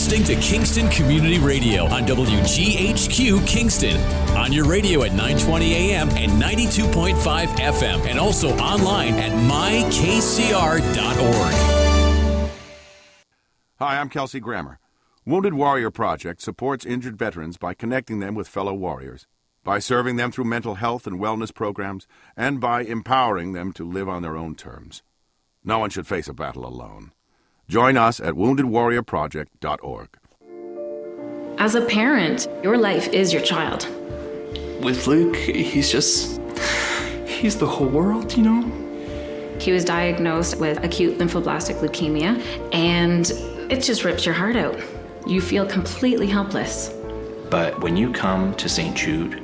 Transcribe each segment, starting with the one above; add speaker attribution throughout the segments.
Speaker 1: listening to Kingston Community Radio on WGHQ Kingston. On your radio at 920 AM and 92.5 FM, and also online at mykcr.org.
Speaker 2: Hi, I'm Kelsey Grammer. Wounded Warrior Project supports injured veterans by connecting them with fellow warriors, by serving them through mental health and wellness programs, and by empowering them to live on their own terms. No one should face a battle alone. Join us at woundedwarriorproject.org.
Speaker 3: As a parent, your life is your child.
Speaker 4: With Luke, he's the whole world, you know?
Speaker 3: He was diagnosed with acute lymphoblastic leukemia, and it just rips your heart out. You feel completely helpless.
Speaker 4: But when you come to St. Jude,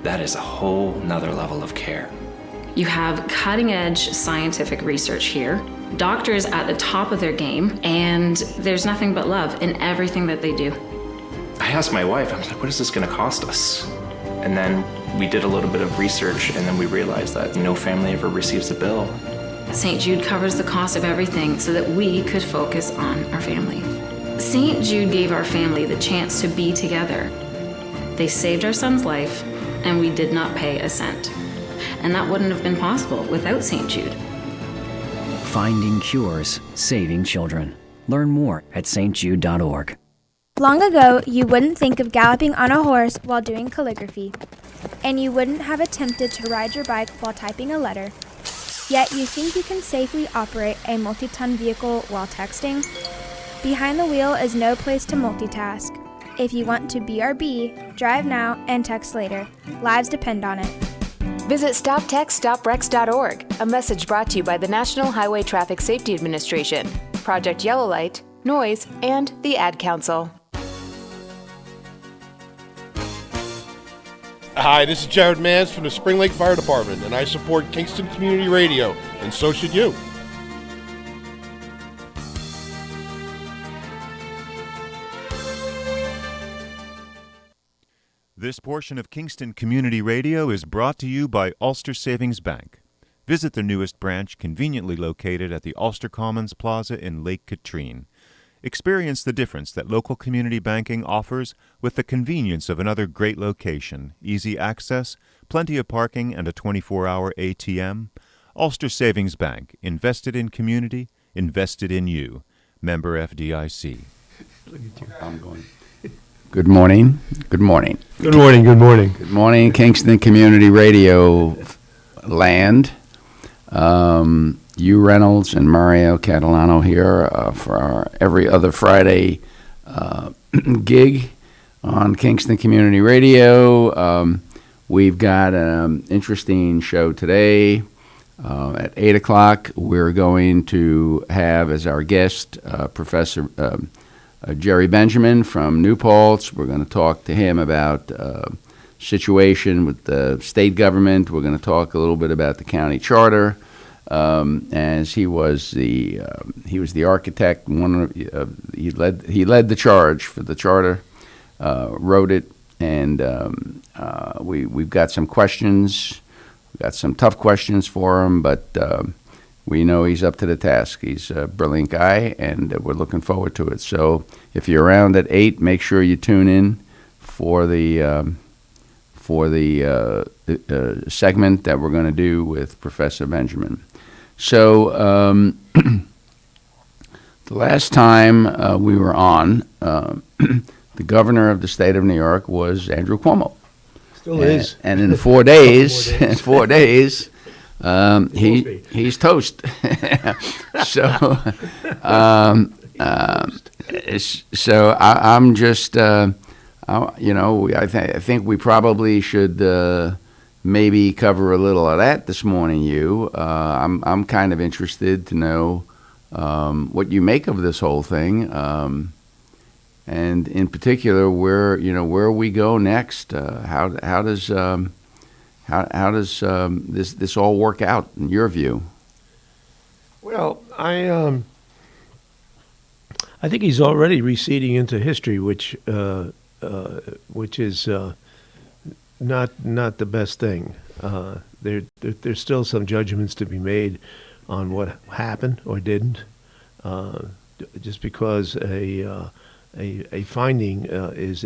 Speaker 4: that is a whole nother level of care.
Speaker 3: You have cutting-edge scientific research here, doctors at the top of their game, and there's nothing but love in everything that they do.
Speaker 4: I asked my wife, I was like, what is this going to cost us? And then we did a little bit of research, and then we realized that no family ever receives a bill.
Speaker 3: St. Jude covers the cost of everything so that we could focus on our family. St. Jude gave our family the chance to be together. They saved our son's life, and we did not pay a cent. And that wouldn't have been possible without St. Jude.
Speaker 5: Finding cures, saving children. Learn more at stjude.org.
Speaker 6: Long ago, you wouldn't think of galloping on a horse while doing calligraphy, and you wouldn't have attempted to ride your bike while typing a letter. Yet you think you can safely operate a multi-ton vehicle while texting? Behind the wheel is no place to multitask. If you want to BRB, drive now and text later. Lives depend on it.
Speaker 7: Visit StopTextStopWrecks.org, a message brought to you by the National Highway Traffic Safety Administration, Project Yellow Light, Noise, and the Ad Council.
Speaker 8: Hi, this is Jared Mans from the Spring Lake Fire Department, and I support Kingston Community Radio, and so should you.
Speaker 9: This portion of Kingston Community Radio is brought to you by Ulster Savings Bank. Visit their newest branch, conveniently located at the Ulster Commons Plaza in Lake Katrine. Experience the difference that local community banking offers with the convenience of another great location, easy access, plenty of parking, and a 24-hour ATM. Ulster Savings Bank, invested in community, invested in you. Member FDIC.
Speaker 10: I'm going. Good morning. Good morning.
Speaker 11: Good morning. Good morning.
Speaker 10: Good morning, Kingston Community Radio land. Hugh Reynolds and Mario Catalano here for our every other Friday gig on Kingston Community Radio. We've got an interesting show today. At 8 o'clock, we're going to have as our guest Professor Jerry Benjamin from New Paltz. We're going to talk to him about situation with the state government. We're going to talk a little bit about the county charter, as he was the architect. He led the charge for the charter, wrote it, and we've got some questions. We've got some tough questions for him, but we know he's up to the task. He's a brilliant guy, and we're looking forward to it. So if you're around at 8, make sure you tune in for the segment that we're going to do with Professor Benjamin. So the last time we were on, the governor of the state of New York was Andrew Cuomo.
Speaker 11: Still is.
Speaker 10: And in 4 days, he's toast. So, so I'm just, I think we probably should maybe cover a little of that this morning. I'm kind of interested to know what you make of this whole thing, and in particular where we go next. How does this all work out in your view?
Speaker 11: Well, I think he's already receding into history, which is not the best thing. There's still some judgments to be made on what happened or didn't. Just because a a finding is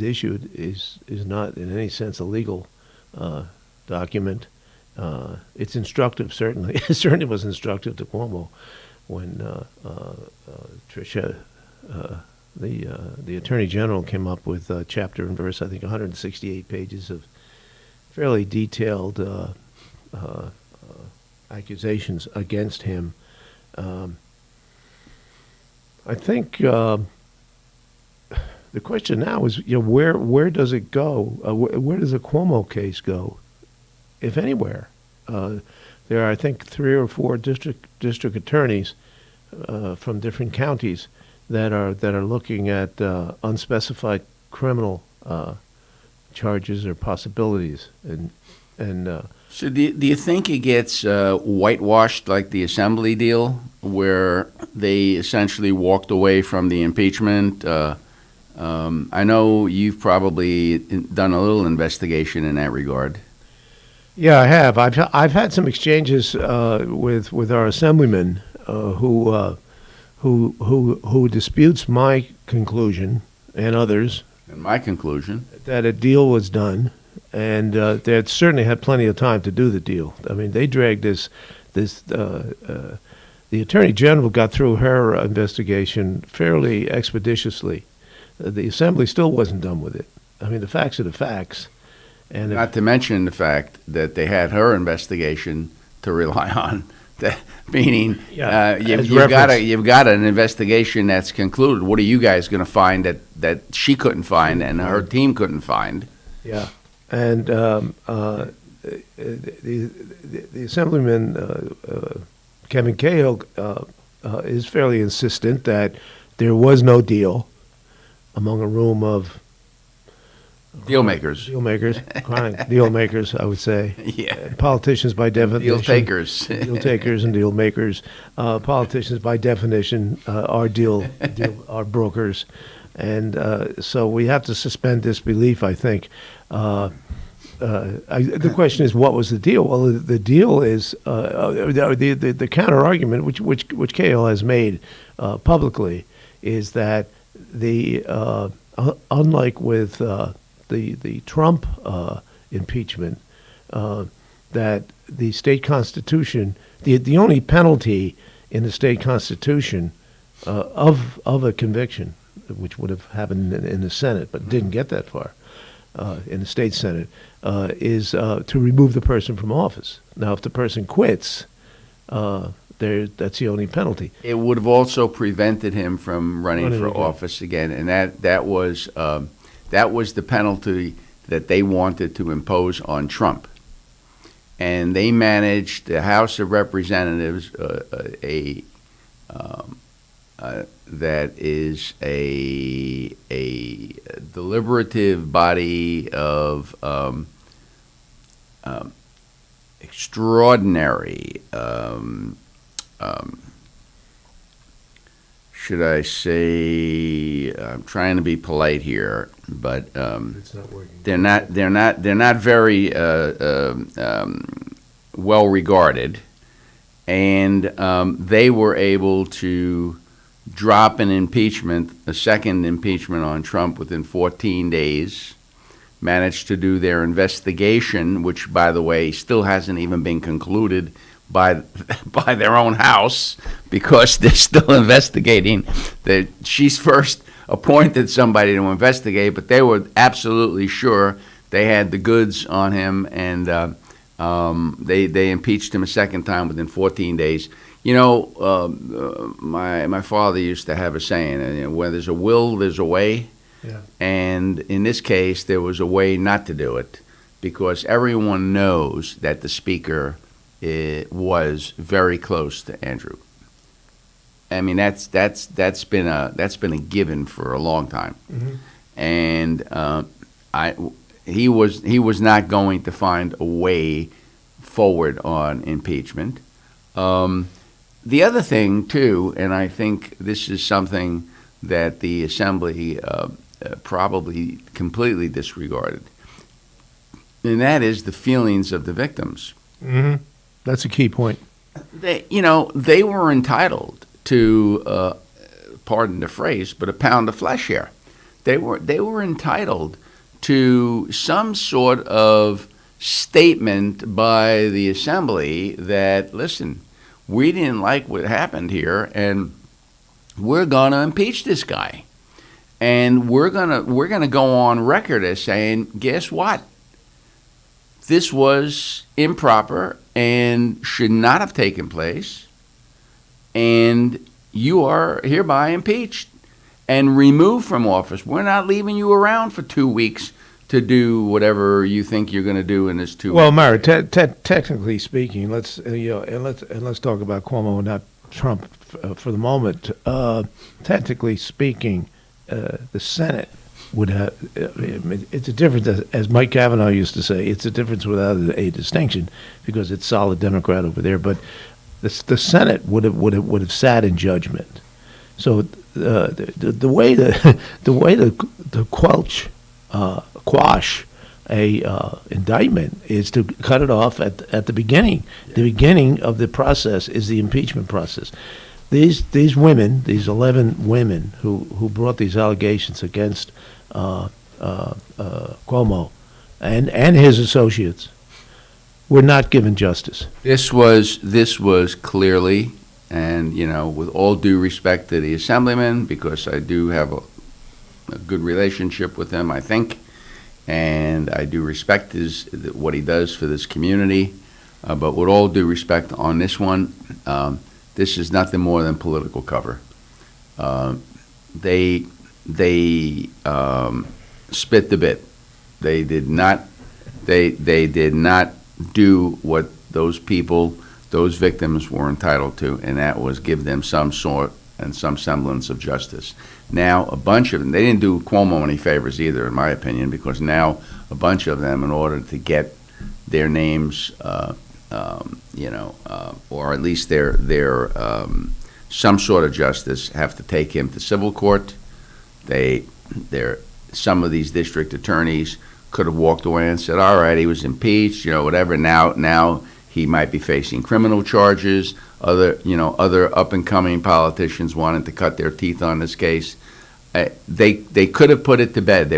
Speaker 11: issued is not in any sense a legal document. It's instructive, certainly. It certainly was instructive to Cuomo when Tricia, the Attorney General, came up with chapter and verse, I think 168 pages of fairly detailed accusations against him. I think the question now is, where does it go? Where does a Cuomo case go, if anywhere? There are, I think, 3 or 4 district attorneys from different counties that are looking at unspecified criminal charges or possibilities, and.
Speaker 10: So do you think it gets whitewashed like the Assembly deal, where they essentially walked away from the impeachment? I know you've probably done a little investigation in that regard.
Speaker 11: Yeah, I have. I've had some exchanges with our assemblyman who disputes my conclusion and others.
Speaker 10: And my conclusion
Speaker 11: that a deal was done. And they certainly had plenty of time to do the deal. I mean, they dragged this. The Attorney General got through her investigation fairly expeditiously. The Assembly still wasn't done with it. I mean, the facts are the facts. And
Speaker 10: not to mention the fact that they had her investigation to rely on. Meaning, you've got an investigation that's concluded. What are you guys going to find that she couldn't find and her team couldn't find?
Speaker 11: Yeah. And the Assemblyman, Kevin Cahill, is fairly insistent that there was no deal among a room of
Speaker 10: deal makers,
Speaker 11: chronic deal makers, I would say.
Speaker 10: Yeah.
Speaker 11: And politicians by definition.
Speaker 10: Deal takers.
Speaker 11: Deal takers and deal makers. Politicians by definition are are brokers. And so we have to suspend disbelief, I think. The question is, what was the deal? Well, the deal is the counter argument, which Cahill has made publicly, is that unlike with the Trump impeachment, that the state constitution, the only penalty in the state constitution of a conviction, which would have happened in the Senate, but didn't get that far, in the state Senate, is to remove the person from office. Now, if the person quits, that's the only penalty.
Speaker 10: It would have also prevented him from running for office again, and that was the penalty that they wanted to impose on Trump. And they managed, the House of Representatives, that is a deliberative body of extraordinary, should I say? I'm trying to be polite here, but
Speaker 11: it's not working.
Speaker 10: They're not very well regarded, and they were able to drop a second impeachment on Trump within 14 days, managed to do their investigation, which, by the way, still hasn't even been concluded by their own House, because they're still investigating. She's first appointed somebody to investigate, but they were absolutely sure they had the goods on him, and they impeached him a second time within 14 days. You know, my father used to have a saying, where there's a will, there's a way.
Speaker 11: Yeah.
Speaker 10: And in this case, there was a way not to do it, because everyone knows that the speaker was very close to Andrew. I mean, that's been a given for a long time. Mm-hmm. And he was not going to find a way forward on impeachment. The other thing, too, and I think this is something that the Assembly probably completely disregarded, and that is the feelings of the victims.
Speaker 11: Mm-hmm. That's a key point.
Speaker 10: They were entitled to pardon the phrase, but a pound of flesh here. They were entitled to some sort of statement by the assembly that, listen, we didn't like what happened here, and we're going to impeach this guy. And we're gonna go on record as saying, guess what? This was improper and should not have taken place, and you are hereby impeached and removed from office. We're not leaving you around for 2 weeks to do whatever you think you're going to do in this 2 weeks.
Speaker 11: Well, Mara, technically speaking, let's talk about Cuomo, not Trump, for the moment. Technically speaking, the Senate would have. It's a difference, as Mike Kavanaugh used to say. It's a difference without a distinction, because it's solid Democrat over there. But the Senate would have sat in judgment. So the way to quash a indictment is to cut it off at the beginning. The beginning of the process is the impeachment process. These women, these 11 women who brought these allegations against Cuomo and his associates, were not given justice.
Speaker 10: This was clearly, and with all due respect to the assemblyman, because I do have a good relationship with him, I think, and I do respect what he does for this community. But with all due respect on this one, this is nothing more than political cover. They spit the bit. They did not do what those people, those victims, were entitled to, and that was give them some sort and some semblance of justice. Now, a bunch of them, they didn't do Cuomo any favors either, in my opinion, because now a bunch of them, in order to get their names, or at least their some sort of justice, have to take him to civil court. Some of these district attorneys could have walked away and said, all right, he was impeached, whatever. Now he might be facing criminal charges. Other up-and-coming politicians wanted to cut their teeth on this case. They could have put it to bed.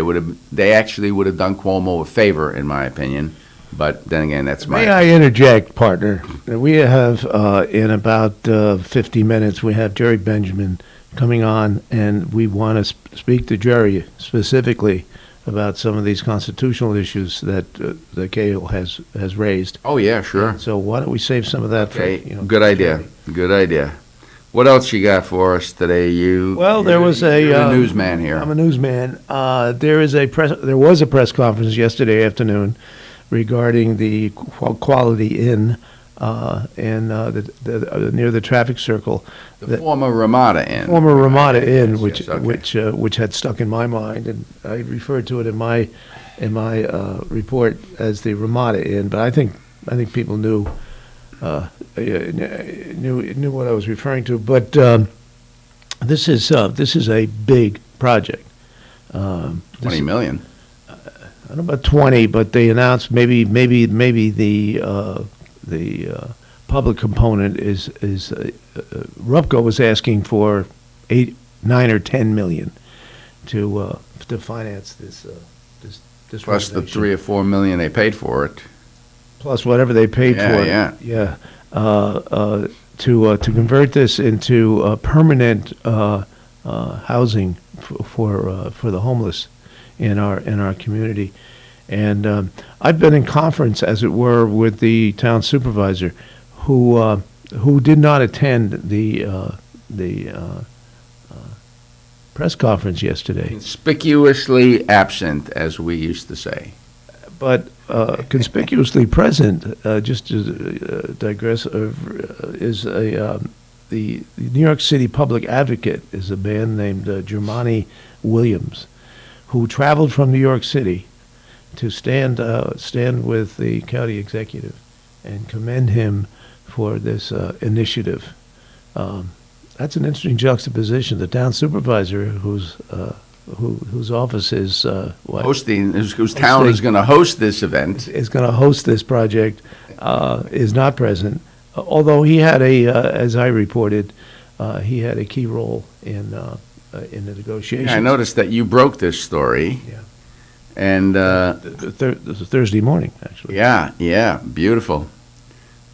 Speaker 10: They actually would have done Cuomo a favor, in my opinion. But then again, that's my.
Speaker 11: May I interject, partner? We have in about 50 minutes, we have Jerry Benjamin coming on, and we want to speak to Jerry specifically about some of these constitutional issues that Cahill has raised.
Speaker 10: Oh yeah, sure.
Speaker 11: And so why don't we save some of that?
Speaker 10: Okay,
Speaker 11: for,
Speaker 10: good idea. Good idea. What else you got for us today?
Speaker 11: You're a
Speaker 10: newsman here.
Speaker 11: I'm a newsman. There was a press conference yesterday afternoon regarding the Quality Inn near the traffic circle.
Speaker 10: The former Ramada Inn.
Speaker 11: Former Ramada Inn,
Speaker 10: yes, okay.
Speaker 11: which had stuck in my mind, and I referred to it in my report as the Ramada Inn. But I think people knew what I was referring to. But this is a big project.
Speaker 10: $20 million.
Speaker 11: I don't know about 20, but they announced maybe the public component is Rupco was asking for 8, 9, or 10 million to finance this
Speaker 10: plus the 3 or 4 million they paid for it,
Speaker 11: plus whatever they paid for it. Yeah. To convert this into permanent housing for the homeless in our community. And I've been in conference, as it were, with the town supervisor, who did not attend the press conference yesterday.
Speaker 10: Conspicuously absent, as we used to say.
Speaker 11: But conspicuously present, just to digress, is the New York City Public Advocate is a man named Germani Williams, who traveled from New York City to stand with the county executive and commend him for this initiative. That's an interesting juxtaposition. The town supervisor, whose office is
Speaker 10: whose town is going to host this event,
Speaker 11: is going to host this project, is not present. Although he had as I reported, he had a key role in the negotiations.
Speaker 10: Yeah, I noticed that you broke this story.
Speaker 11: Yeah.
Speaker 10: And
Speaker 11: Thursday morning, actually.
Speaker 10: Yeah, beautiful.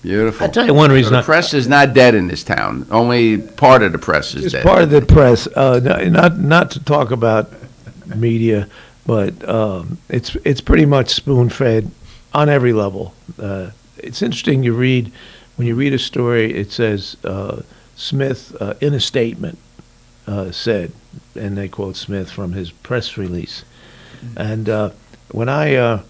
Speaker 11: I'll tell you one reason.
Speaker 10: So the press is not dead in this town. Only part of the press is dead.
Speaker 11: Part of the press. Not to talk about media, but it's pretty much spoon-fed on every level. It's interesting. When you read a story, it says Smith in a statement said, and they quote Smith from his press release. And when I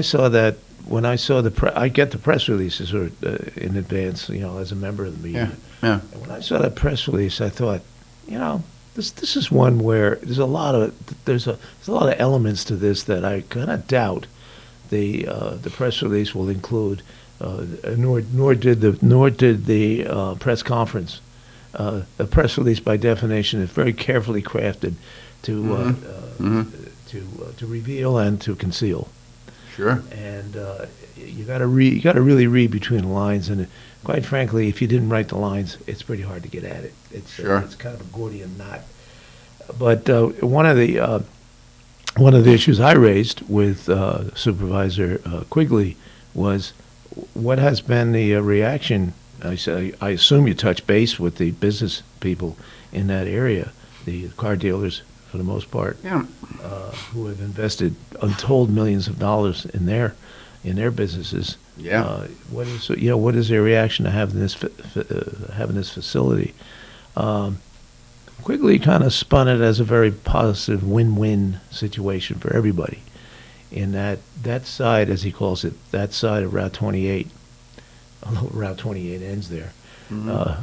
Speaker 11: saw that. When I saw I get the press releases in advance, as a member of the media.
Speaker 10: Yeah.
Speaker 11: And when I saw that press release, I thought, this is one where there's a lot of elements to this that I kind of doubt the press release will include. Nor did the press conference. A press release, by definition, is very carefully crafted to reveal and to conceal.
Speaker 10: Sure.
Speaker 11: And you got to really read between the lines. And quite frankly, if you didn't write the lines, it's pretty hard to get at it. It's kind of a Gordian knot. But one of the issues I raised with Supervisor Quigley was, what has been the reaction? I assume you touch base with the business people in that area, the car dealers, for the most part, who have invested untold millions of dollars in their businesses.
Speaker 10: Yeah.
Speaker 11: What is their reaction to having this facility? Quigley kind of spun it as a very positive win-win situation for everybody. In that side, as he calls it, that side of Route 28, although Route 28 ends there,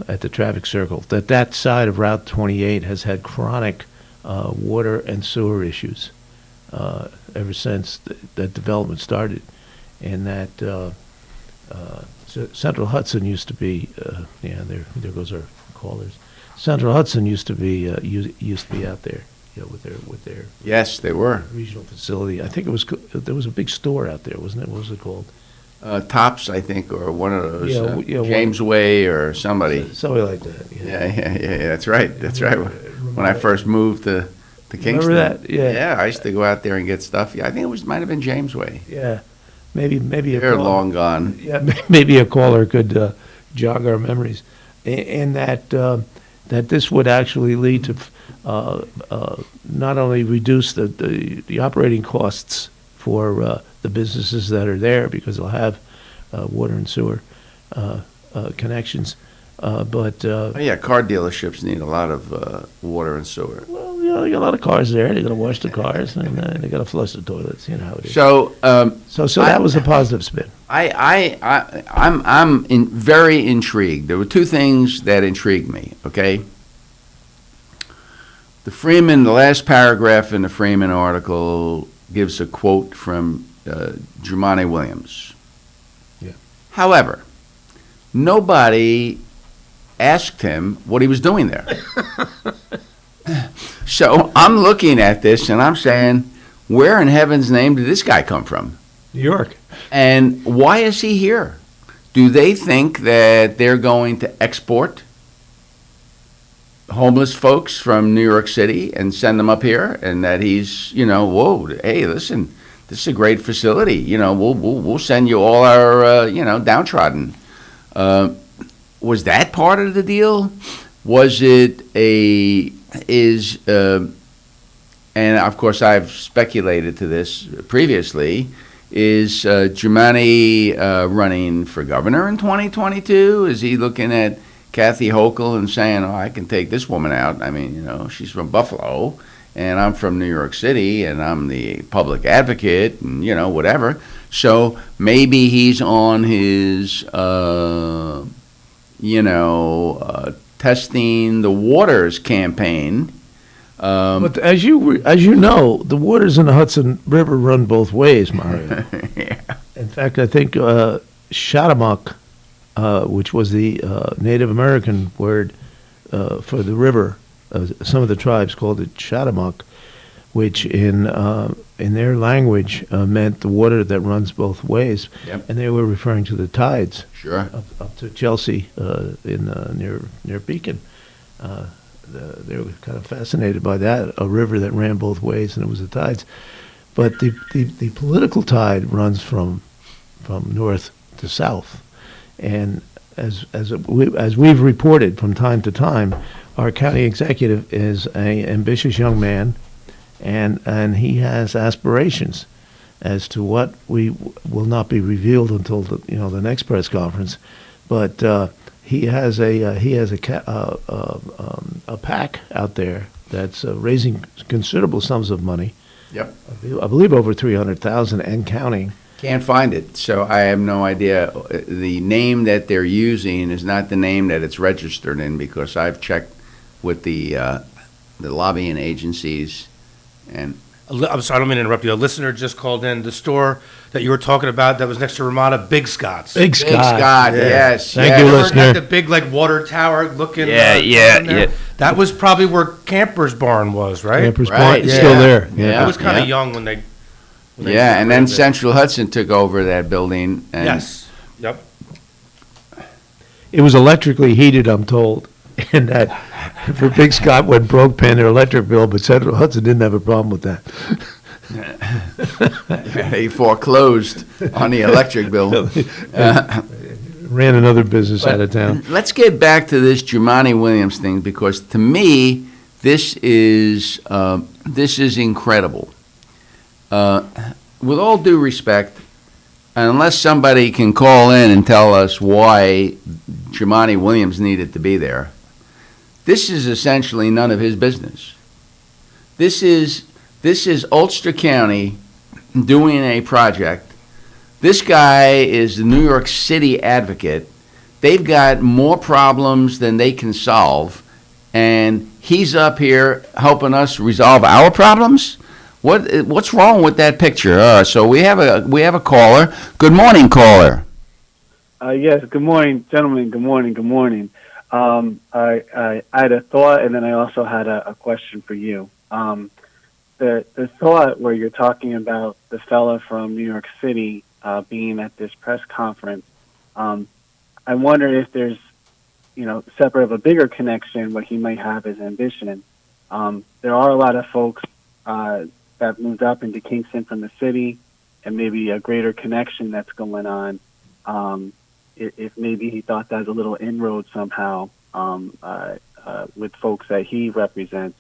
Speaker 11: at the traffic circle, that side of Route 28 has had chronic water and sewer issues ever since that development started. And that Central Hudson used to be, there goes our callers. Central Hudson used to be out there, with their
Speaker 10: yes, they were
Speaker 11: regional facility. I think there was a big store out there, wasn't it? What was it called?
Speaker 10: Tops, I think, or one of those, James Way or somebody.
Speaker 11: Somebody like that.
Speaker 10: Yeah, that's right. When I first moved to Kingston.
Speaker 11: Remember that? Yeah.
Speaker 10: Yeah, I used to go out there and get stuff. Yeah, I think it might have been James Way.
Speaker 11: Yeah. Maybe
Speaker 10: They're long gone.
Speaker 11: Yeah, maybe a caller could jog our memories. And that this would actually lead to not only reduce the operating costs for the businesses that are there, because they'll have water and sewer connections, but
Speaker 10: car dealerships need a lot of water and sewer.
Speaker 11: Well, you got a lot of cars there. They got to wash the cars and they got to flush the toilets. You know how it is.
Speaker 10: So
Speaker 11: that was a positive spin.
Speaker 10: I'm very intrigued. There were two things that intrigued me. Okay. The last paragraph in the Freeman article gives a quote from Jumaane Williams.
Speaker 11: Yeah.
Speaker 10: However, nobody asked him what he was doing there. So I'm looking at this and I'm saying, where in heaven's name did this guy come from?
Speaker 11: New York.
Speaker 10: And why is he here? Do they think that they're going to export homeless folks from New York City and send them up here, and that he's, whoa, hey, listen, this is a great facility. We'll send you all our, downtrodden. Was that part of the deal? Was it and of course I've speculated to this previously, is Jumaane running for governor in 2022? Is he looking at Kathy Hochul and saying, I can take this woman out? I mean, she's from Buffalo, and I'm from New York City, and I'm the public advocate, and, whatever. So maybe he's on his, testing the waters campaign.
Speaker 11: But as you know, the waters in the Hudson River run both ways, Mario.
Speaker 10: Yeah.
Speaker 11: In fact, I think Chattahoochee, which was the Native American word for the river, some of the tribes called it Chattahoochee, which in in their language meant the water that runs both ways, and they were referring to the tides.
Speaker 10: Sure.
Speaker 11: Up to Chelsea near Beacon. They were kind of fascinated by that, a river that ran both ways, and it was the tides. But the political tide runs from north to south, and as we've reported from time to time, our county executive is an ambitious young man, and he has aspirations as to what we will not be revealed until the next press conference, but he has a PAC out there that's raising considerable sums of money.
Speaker 10: Yep.
Speaker 11: I believe over 300,000 and counting.
Speaker 10: Can't find it, so I have no idea. The name that they're using is not the name that it's registered in, because I've checked with the lobbying agencies. And
Speaker 12: I'm sorry, I don't mean to interrupt you. A listener just called in. The store that you were talking about that was next to Ramada, Big Scott's.
Speaker 11: Big Scott,
Speaker 10: yes.
Speaker 11: Thank you, listener.
Speaker 12: The big water tower looking.
Speaker 10: Yeah.
Speaker 12: That was probably where Camper's Barn was, right?
Speaker 11: Camper's Barn is still there. Yeah.
Speaker 12: I was kind of young when they.
Speaker 10: And then Central Hudson took over that building. And
Speaker 12: yes. Yep.
Speaker 11: It was electrically heated, I'm told, and that for Big Scott went broke paying their electric bill, but Central Hudson didn't have a problem with that.
Speaker 10: They foreclosed on the electric bill.
Speaker 11: Ran another business out of town.
Speaker 10: Let's get back to this Jumaane Williams thing, because to me, this is incredible. With all due respect, unless somebody can call in and tell us why Jumaane Williams needed to be there, this is essentially none of his business. This is Ulster County doing a project. This guy is the New York City advocate. They've got more problems than they can solve, and he's up here helping us resolve our problems? What's wrong with that picture? So we have a caller. Good morning, caller.
Speaker 13: Yes. Good morning, gentlemen. Good morning. I had a thought, and then I also had a question for you. The thought where you're talking about the fella from New York City being at this press conference, I wonder if there's, separate of a bigger connection, what he might have as ambition. There are a lot of folks that moved up into Kingston from the city, and maybe a greater connection that's going on. If maybe he thought that was a little inroad somehow with folks that he represents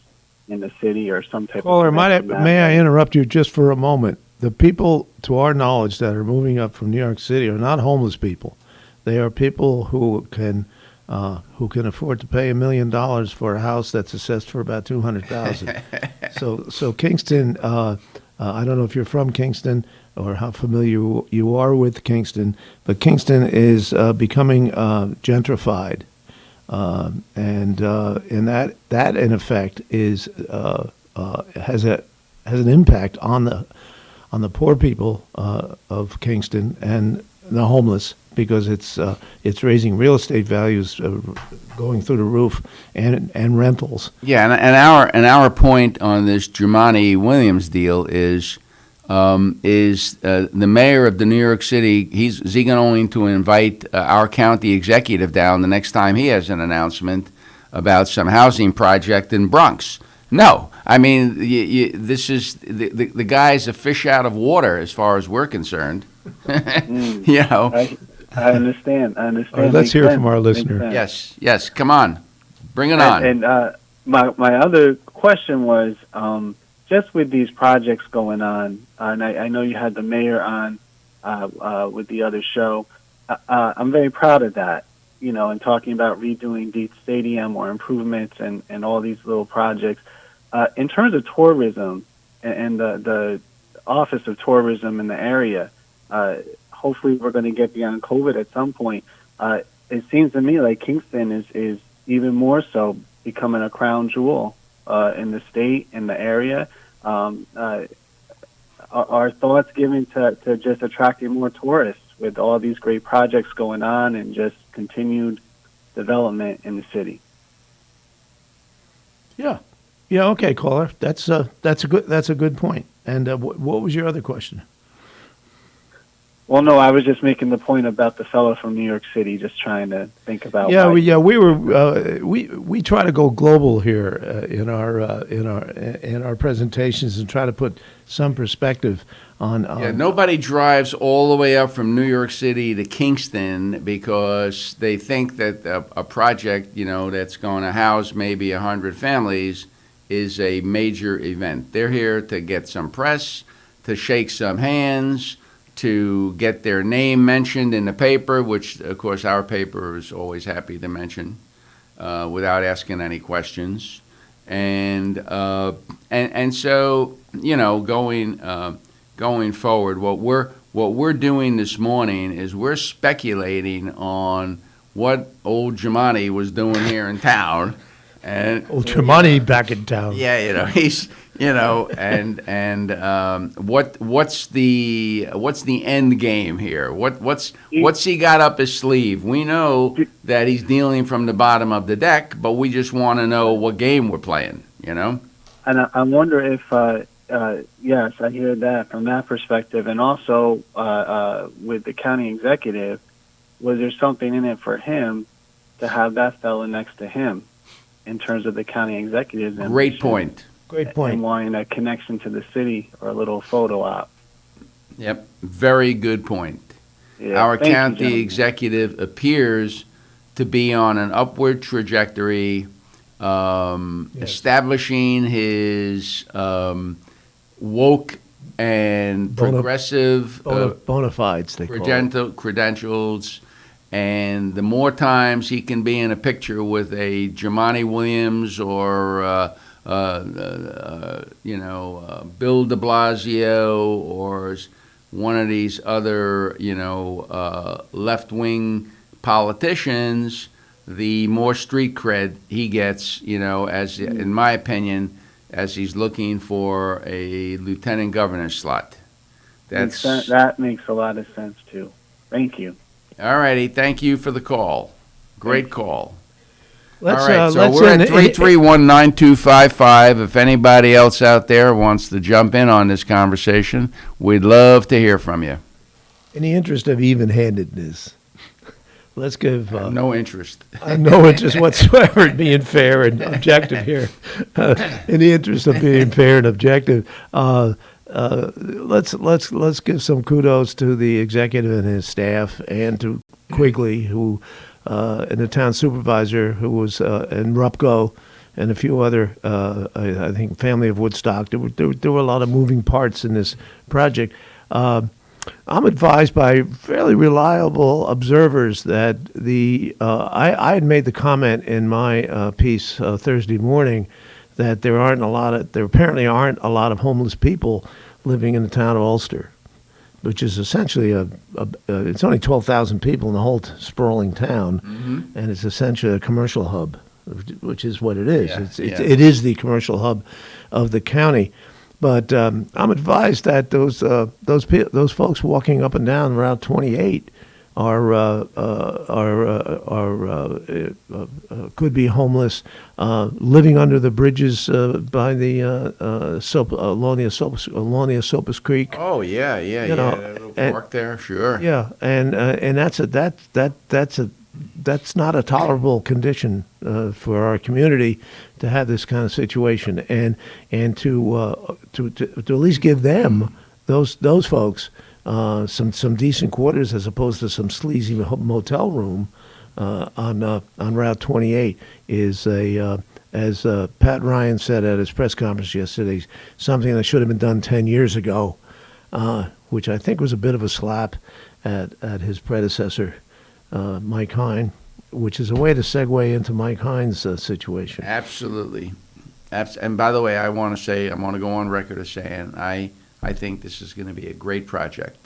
Speaker 13: in the city, or some type
Speaker 11: Caller,
Speaker 13: of
Speaker 11: may I interrupt you just for a moment? The people, to our knowledge, that are moving up from New York City are not homeless people. They are people who can afford to pay $1 million for a house that's assessed for about $200,000. So Kingston, I don't know if you're from Kingston or how familiar you are with Kingston, but Kingston is becoming gentrified, and that in effect is has an impact on the poor people of Kingston and the homeless, because it's raising real estate values going through the roof, and rentals.
Speaker 10: Yeah, and our point on this Jumaane Williams deal is the mayor of the New York City. Is he going to invite our county executive down the next time he has an announcement about some housing project in Bronx? No, I mean this is the guy's a fish out of water as far as we're concerned.
Speaker 13: I understand.
Speaker 11: All right, let's hear from our listener.
Speaker 10: Yes, come on, bring it on.
Speaker 13: And my other question was, just with these projects going on, and I know you had the mayor on with the other show. I'm very proud of that, and talking about redoing Dietz Stadium or improvements and all these little projects. In terms of tourism and the Office of Tourism in the area, hopefully we're going to get beyond COVID at some point. It seems to me like Kingston is even more so becoming a crown jewel in the state, in the area. Are thoughts given to just attracting more tourists with all these great projects going on and just continued development in the city?
Speaker 11: Yeah. Yeah, okay, caller. That's a good point. And what was your other question?
Speaker 13: Well, no, I was just making the point about the fellow from New York City, just trying to think about.
Speaker 11: Yeah, we try to go global here in our presentations and try to put some perspective on.
Speaker 10: Yeah, nobody drives all the way up from New York City to Kingston because they think that a project, that's going to house maybe 100 families is a major event. They're here to get some press, to shake some hands, to get their name mentioned in the paper, which, of course, our paper is always happy to mention without asking any questions. And so, going forward, what we're doing this morning is we're speculating on what old Giamatti was doing here in town. And
Speaker 11: old Giamatti back in town.
Speaker 10: Yeah, he's what's the end game here? What's he got up his sleeve? We know that he's dealing from the bottom of the deck, but we just want to know what game we're playing. And
Speaker 13: I wonder if yes, I hear that from that perspective, and also with the county executive, was there something in it for him to have that fellow next to him? In terms of the county executives.
Speaker 10: Great point.
Speaker 13: And wanting a connection to the city or a little photo op.
Speaker 10: Yep, very good point.
Speaker 13: Yeah,
Speaker 10: our county executive appears to be on an upward trajectory, establishing his woke and progressive
Speaker 11: bona fides,
Speaker 10: credentials. And the more times he can be in a picture with a Giamatti Williams or, Bill de Blasio or one of these other, left-wing politicians, the more street cred he gets, as in my opinion, as he's looking for a lieutenant governor slot.
Speaker 13: That makes a lot of sense, too. Thank you.
Speaker 10: All righty, thank you for the call. Great call. All
Speaker 11: Let's
Speaker 10: we're at 331-9255. If anybody else out there wants to jump in on this conversation, we'd love to hear from you.
Speaker 11: In the interest of even-handedness, let's give...
Speaker 10: no interest.
Speaker 11: No interest whatsoever in being fair and objective here. In the interest of being fair and objective, let's give some kudos to the executive and his staff, and to Quigley, who and the town supervisor, who was and Rupko, and a few other I think family of Woodstock. There were a lot of moving parts in this project. I'm advised by fairly reliable observers that I had made the comment in my piece Thursday morning that there apparently aren't a lot of homeless people living in the town of Ulster, which is essentially it's only 12,000 people in the whole sprawling town, and it's essentially a commercial hub, which is what it is.
Speaker 10: Yeah,
Speaker 11: it is the commercial hub of the county. But I'm advised that those folks walking up and down Route 28 could be homeless, living under the bridges by the Alonia Sopus Creek.
Speaker 10: Oh yeah, little park there, sure.
Speaker 11: Yeah, and that's not a tolerable condition for our community to have this kind of situation, and to at least give them those folks some decent quarters as opposed to some sleazy motel room on Route 28 is as Pat Ryan said at his press conference yesterday, something that should have been done 10 years ago, which I think was a bit of a slap at his predecessor, Mike Hine, which is a way to segue into Mike Hine's situation.
Speaker 10: Absolutely. And by the way, I want to go on record as saying I think this is going to be a great project.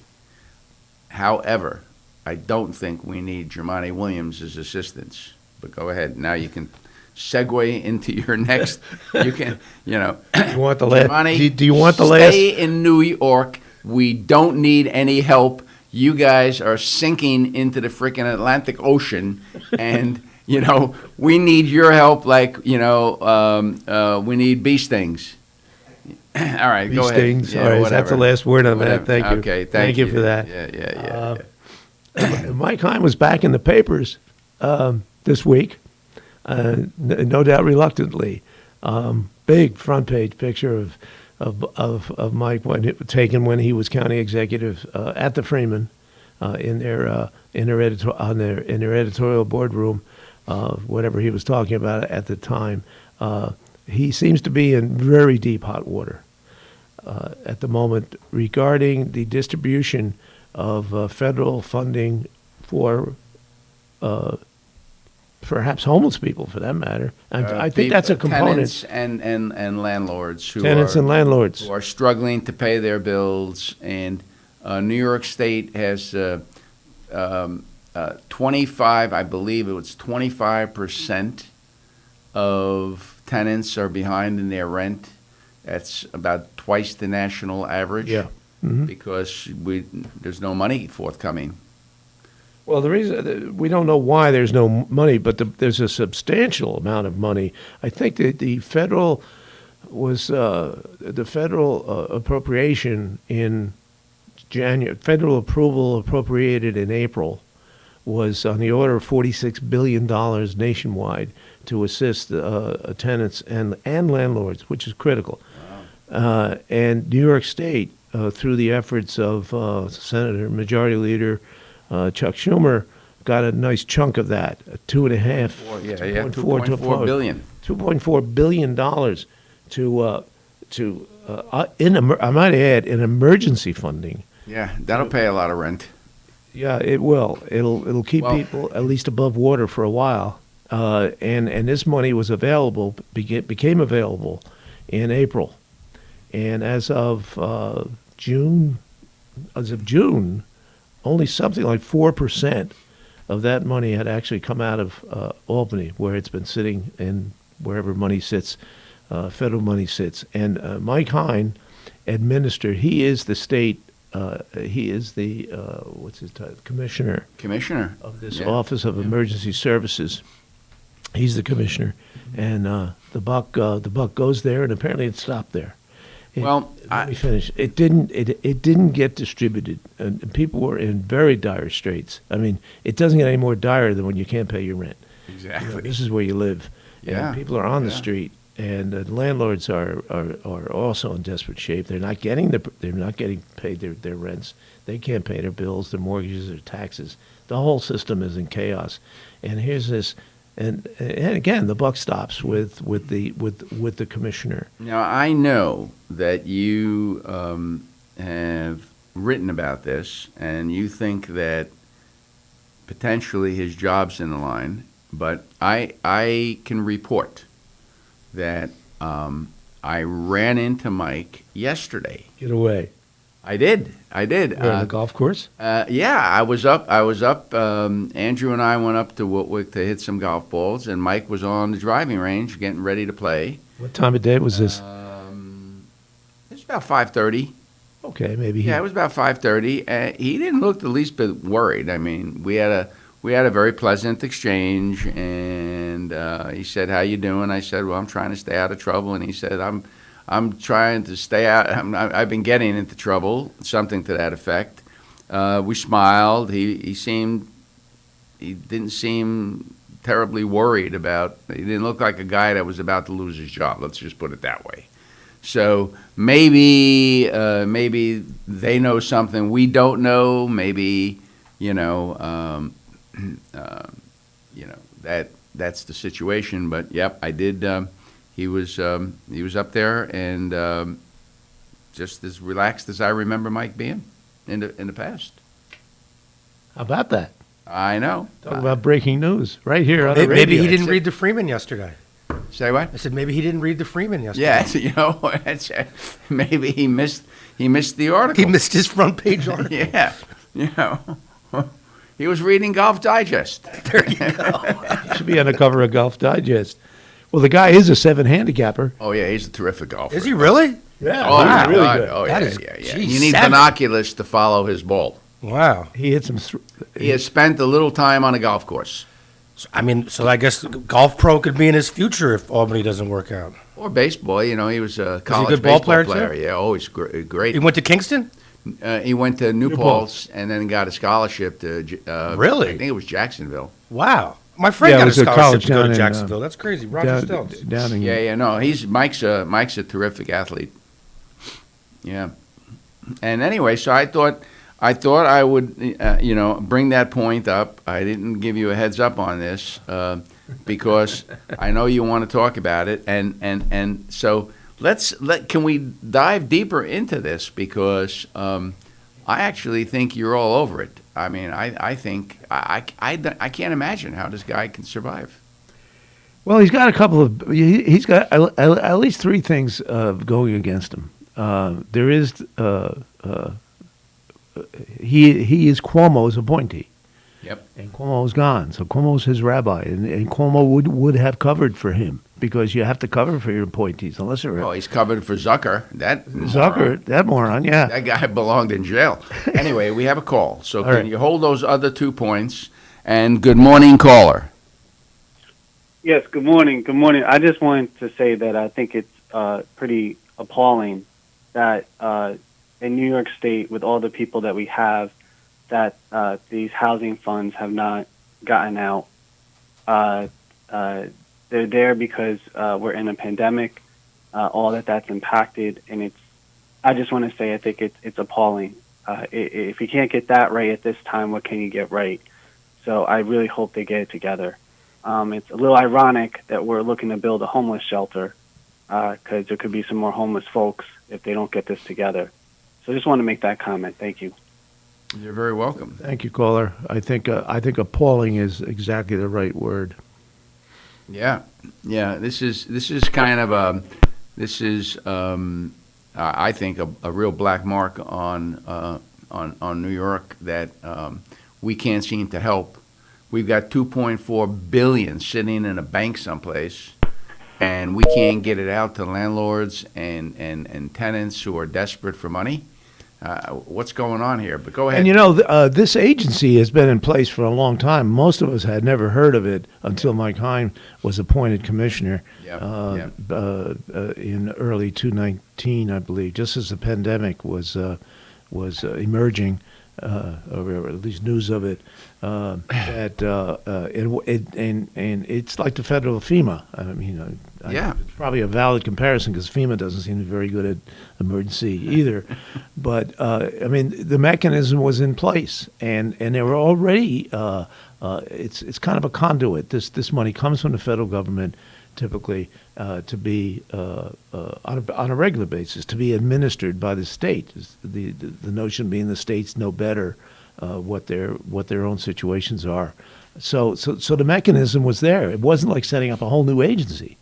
Speaker 10: However, I don't think we need Giamatti Williams as assistants. But go ahead. Now you can segue into your next. You can,
Speaker 11: You want the last? Do you want the last?
Speaker 10: Stay in New York. We don't need any help. You guys are sinking into the freaking Atlantic Ocean, and we need your help like, we need bee stings. All right,
Speaker 11: Bee
Speaker 10: go ahead.
Speaker 11: stings.
Speaker 10: Yeah,
Speaker 11: All right,
Speaker 10: whatever.
Speaker 11: that's the last word on
Speaker 10: Whatever.
Speaker 11: that. Thank you.
Speaker 10: Okay,
Speaker 11: thank you for that.
Speaker 10: Yeah.
Speaker 11: Mike Hine was back in the papers this week, no doubt reluctantly. Big front page picture of Mike taken when he was county executive at the Freeman in their editorial boardroom, whatever he was talking about at the time. He seems to be in very deep hot water at the moment regarding the distribution of federal funding for perhaps homeless people, for that matter. I think that's a component.
Speaker 10: Tenants and landlords who
Speaker 11: who
Speaker 10: are struggling to pay their bills. And New York State has 25, I believe it was 25% of tenants are behind in their rent. That's about twice the national average.
Speaker 11: Yeah. Mm-hmm.
Speaker 10: Because there's no money forthcoming.
Speaker 11: Well, the reason we don't know why there's no money, but there's a substantial amount of money. I think that the federal appropriation in January, federal approval appropriated in April, was on the order of $46 billion nationwide to assist tenants and landlords, which is critical. Wow. And New York State, through the efforts of Senator Majority Leader Chuck Schumer, got a nice chunk of that, $2.4 billion. $2.4 billion to I might add, in emergency funding.
Speaker 10: Yeah, that'll pay a lot of rent.
Speaker 11: Yeah, it will. It'll keep people at least above water for a while. And this money was available, became available in April. And as of June, only something like 4% of that money had actually come out of Albany, where it's been sitting in wherever money sits, federal money sits. And Mike Hine administered, he is the state, he is the, what's his title? Commissioner of this Office of Emergency Services. He's the commissioner. And the buck goes there, and apparently it stopped there. Let me finish. It didn't get distributed, and people were in very dire straits. I mean, it doesn't get any more dire than when you can't pay your rent.
Speaker 10: Exactly.
Speaker 11: This is where you live.
Speaker 10: Yeah.
Speaker 11: And people are on the street, and landlords are also in desperate shape. They're not getting paid their rents. They can't pay their bills, their mortgages, their taxes. The whole system is in chaos. And here's this. And again, the buck stops with the commissioner.
Speaker 10: Now, I know that you have written about this, and you think that potentially his job's in the line. But I can report that I ran into Mike yesterday.
Speaker 11: Get away.
Speaker 10: I did.
Speaker 11: On the golf course?
Speaker 10: Yeah, I was up. Andrew and I went up to Woodwick to hit some golf balls, and Mike was on the driving range getting ready to play.
Speaker 11: What time of day was this?
Speaker 10: It was about 5:30.
Speaker 11: Okay, maybe.
Speaker 10: Yeah, it was about 5:30. He didn't look the least bit worried. I mean, we had a very pleasant exchange, and he said, "How you doing?" I said, "Well, I'm trying to stay out of trouble," and he said, I'm trying to stay out. I've been getting into trouble, something to that effect. We smiled. He didn't seem terribly worried about. He didn't look like a guy that was about to lose his job. Let's just put it that way. So maybe they know something we don't know. Maybe that's the situation. But yep, I did. He was up there and just as relaxed as I remember Mike being in the past.
Speaker 11: How about that?
Speaker 10: I know.
Speaker 11: Talk about breaking news right here on the radio.
Speaker 12: Maybe he didn't read the Freeman yesterday.
Speaker 10: Say what?
Speaker 12: I said maybe he didn't read the Freeman yesterday.
Speaker 10: Yeah, maybe he missed the article.
Speaker 12: He missed his front page article.
Speaker 10: Yeah, he was reading Golf Digest.
Speaker 12: There you go.
Speaker 11: He should be on the cover of Golf Digest. Well, the guy is a 7 handicapper.
Speaker 10: Oh yeah, he's a terrific golfer.
Speaker 12: Is he really?
Speaker 11: Yeah.
Speaker 10: Oh,
Speaker 11: he's really good.
Speaker 10: Oh
Speaker 12: That
Speaker 10: yeah,
Speaker 12: is-
Speaker 10: yeah.
Speaker 12: geez,
Speaker 10: You need
Speaker 12: 7.
Speaker 10: binoculars to follow his ball.
Speaker 12: Wow.
Speaker 11: He hit some.
Speaker 10: He has spent a little time on a golf course.
Speaker 12: So I guess golf pro could be in his future if Albany doesn't work out.
Speaker 10: Or baseball. He was a college
Speaker 12: good
Speaker 10: baseball
Speaker 12: ball player, too?
Speaker 10: Yeah, always great.
Speaker 12: He went to Kingston?
Speaker 10: He went to New Paltz and then got a scholarship to.
Speaker 12: Really?
Speaker 10: I think it was Jacksonville.
Speaker 12: Wow. My friend got a scholarship to go to Jacksonville. That's crazy. Roger Stilts.
Speaker 10: No, Mike's a terrific athlete. Yeah. And anyway, so I thought I would, bring that point up. I didn't give you a heads up on this because I know you want to talk about it, and so can we dive deeper into this because I actually think you're all over it. I mean, I think I can't imagine how this guy can survive.
Speaker 11: Well, he's got he's got at least three things going against him. There is he is Cuomo's appointee.
Speaker 10: Yep.
Speaker 11: And Cuomo's gone, so Cuomo's his rabbi, and Cuomo would have covered for him because you have to cover for your appointees unless they're.
Speaker 10: Oh, he's covered for Zucker.
Speaker 11: That moron, yeah.
Speaker 10: That guy belonged in jail. Anyway, we have a call, so can you hold those other 2 points? And good morning, caller.
Speaker 13: Yes, good morning. Good morning. I just wanted to say that I think it's pretty appalling that in New York State, with all the people that we have, that these housing funds have not gotten out. They're there because we're in a pandemic, all that's impacted, and I just want to say I think it's appalling. If you can't get that right at this time, what can you get right? So I really hope they get it together. It's a little ironic that we're looking to build a homeless shelter because there could be some more homeless folks if they don't get this together. So I just want to make that comment. Thank you.
Speaker 10: You're very welcome.
Speaker 11: Thank you, caller. I think appalling is exactly the right word.
Speaker 10: Yeah. This is kind of I think a real black mark on New York that we can't seem to help. We've got $2.4 billion sitting in a bank someplace, and we can't get it out to landlords and tenants who are desperate for money. What's going on here? But go ahead.
Speaker 11: And this agency has been in place for a long time. Most of us had never heard of it until Mike Hine was appointed commissioner in early 2019, I believe, just as the pandemic was emerging, or at least news of it. And it's like the federal FEMA. I mean, it's probably a valid comparison because FEMA doesn't seem to be very good at emergency either. But I mean, the mechanism was in place, and they were already. It's kind of a conduit. This money comes from the federal government, typically to be on a regular basis, to be administered by the state. The notion being the states know better what their own situations are. So the mechanism was there. It wasn't like setting up a whole new agency.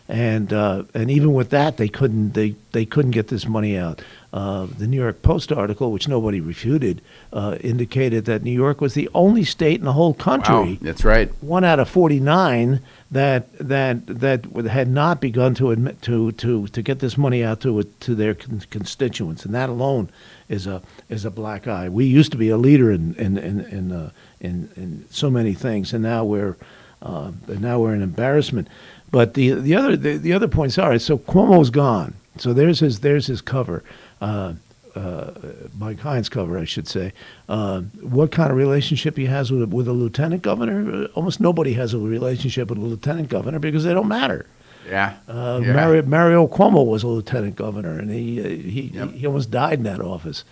Speaker 11: And even with that, they couldn't get this money out. The New York Post article, which nobody refuted, indicated that New York was the only state in the whole country.
Speaker 10: Wow, that's right.
Speaker 11: 1 out of 49 that had not begun to get this money out to their constituents, and that alone is a black eye. We used to be a leader in so many things, and now we're an embarrassment. But the other points are, so Cuomo's gone. So there's his cover, Mike Hine's cover, I should say. What kind of relationship he has with a lieutenant governor? Almost nobody has a relationship with a lieutenant governor because they don't matter.
Speaker 10: Yeah.
Speaker 11: Mario Cuomo was a lieutenant governor, and he almost died in that office.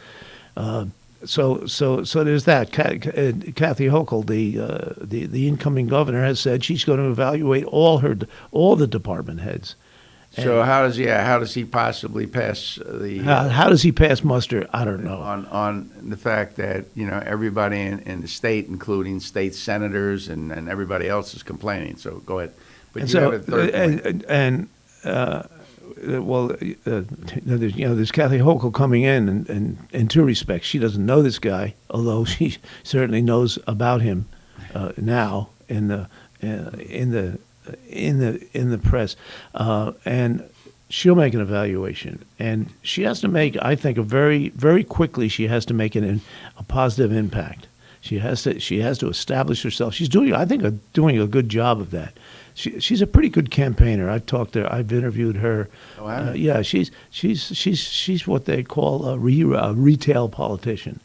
Speaker 11: So there's that. Kathy Hochul, the incoming governor, has said she's going to evaluate all the department heads.
Speaker 10: So how does he possibly pass the?
Speaker 11: How does he pass muster? I don't know.
Speaker 10: On the fact that everybody in the state, including state senators and everybody else, is complaining. So go ahead. But
Speaker 11: and
Speaker 10: you have a third point. There's Kathy Hochul coming in, and in two respects, she doesn't know this guy, although she certainly knows about him now in the press, and she'll make an evaluation, and she has to make, I think, very very quickly. She has to make a positive impact.
Speaker 11: She has to establish herself. She's doing, I think, doing a good job of that. She's a pretty good campaigner. I've talked to her. I've interviewed her.
Speaker 10: Oh, wow.
Speaker 11: Yeah, she's what they call a retail politician.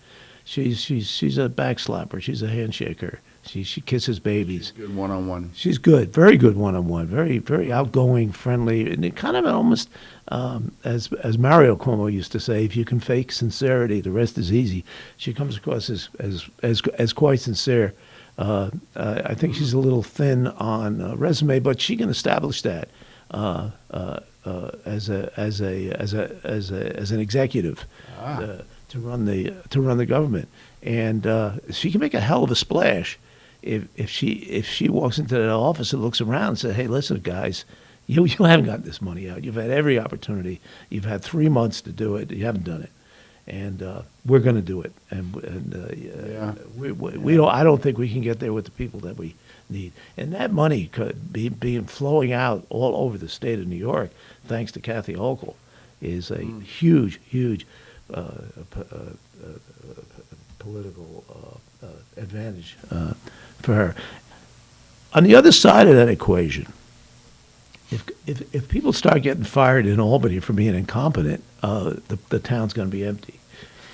Speaker 11: She's a backslapper. She's a handshaker. She kisses babies.
Speaker 10: She's good one-on-one.
Speaker 11: She's good, very good one-on-one, very very outgoing, friendly, and it kind of almost as Mario Cuomo used to say, if you can fake sincerity, the rest is easy. She comes across as quite sincere. I think she's a little thin on resume, but she can establish that as an executive to run the government, and she can make a hell of a splash. If she walks into the office and looks around and says, "Hey, listen, guys, you haven't got this money out. You've had every opportunity. You've had 3 months to do it. You haven't done it, and we're going to do it." We don't. I don't think we can get there with the people that we need. And that money could be flowing out all over the state of New York, thanks to Kathy Hochul, is a huge political advantage for her. On the other side of that equation, if people start getting fired in Albany for being incompetent, the town's going to be empty.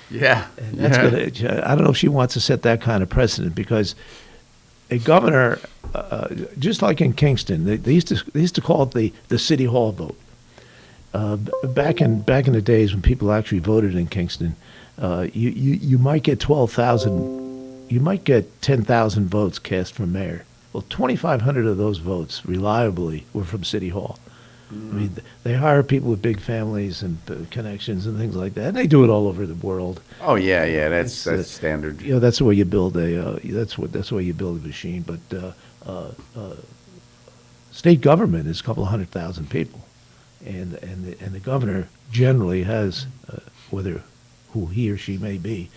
Speaker 10: Yeah,
Speaker 11: and that's gonna. I don't know if she wants to set that kind of precedent, because a governor, just like in Kingston, they used to call it the city hall vote. Back in the days when people actually voted in Kingston, you might get 12,000, you might get 10,000 votes cast for mayor. Well, 2,500 of those votes reliably were from City Hall. I mean, they hire people with big families and connections and things like that. And they do it all over the world.
Speaker 10: Oh yeah, that's standard.
Speaker 11: That's the way you build that's the way you build a machine. But state government is a couple of 100,000 people, and the governor generally has, whether who he or she may be,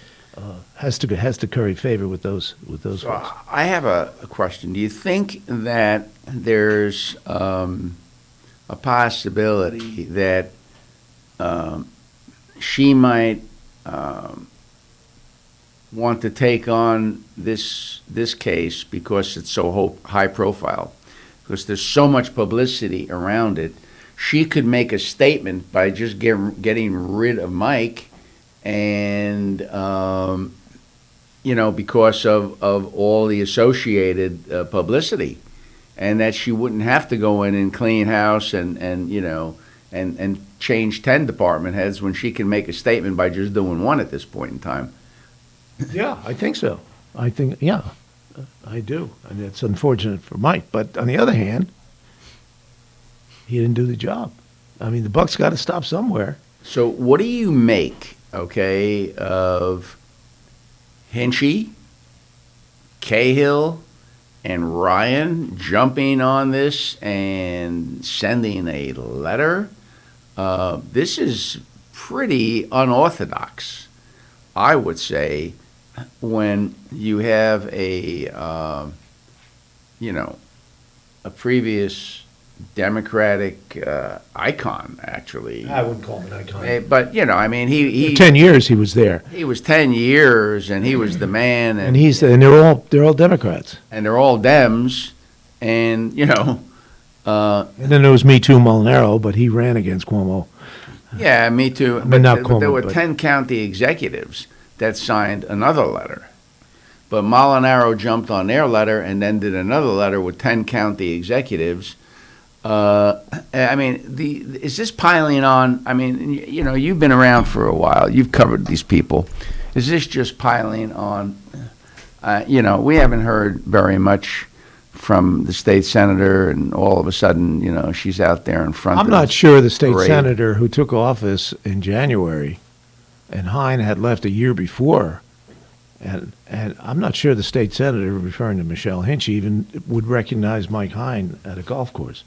Speaker 11: has to curry favor with those folks.
Speaker 10: I have a question. Do you think that there's a possibility that she might want to take on this case because it's so high profile, because there's so much publicity around it? She could make a statement by just getting rid of Mike, and because of all the associated publicity, and that she wouldn't have to go in and clean house and change 10 department heads when she can make a statement by just doing one at this point in time.
Speaker 11: Yeah, I think so. I do. And it's unfortunate for Mike, but on the other hand, he didn't do the job. I mean, the buck's got to stop somewhere.
Speaker 10: So what do you make, of Hinchy, Cahill, and Ryan jumping on this and sending a letter? This is pretty unorthodox, I would say, when you have a previous Democratic icon, actually.
Speaker 11: I wouldn't call him an icon.
Speaker 10: But, he
Speaker 11: 10 years he was there.
Speaker 10: He was 10 years, and he was the man.
Speaker 11: And they're all Democrats.
Speaker 10: And they're all Dems, and,
Speaker 11: and then there was Me Too Molinaro, but he ran against Cuomo.
Speaker 10: Yeah, Me Too.
Speaker 11: But not Cuomo.
Speaker 10: There were 10 county executives that signed another letter. But Molinaro jumped on their letter and then did another letter with 10 county executives. Is this piling on? I mean, you've been around for a while. You've covered these people. Is this just piling on? We haven't heard very much from the state senator, and all of a sudden, she's out there in front.
Speaker 11: I'm not sure the state senator who took office in January, and Hine had left a year before, and I'm not sure the state senator, referring to Michelle Hinch, even would recognize Mike Hine at a golf course.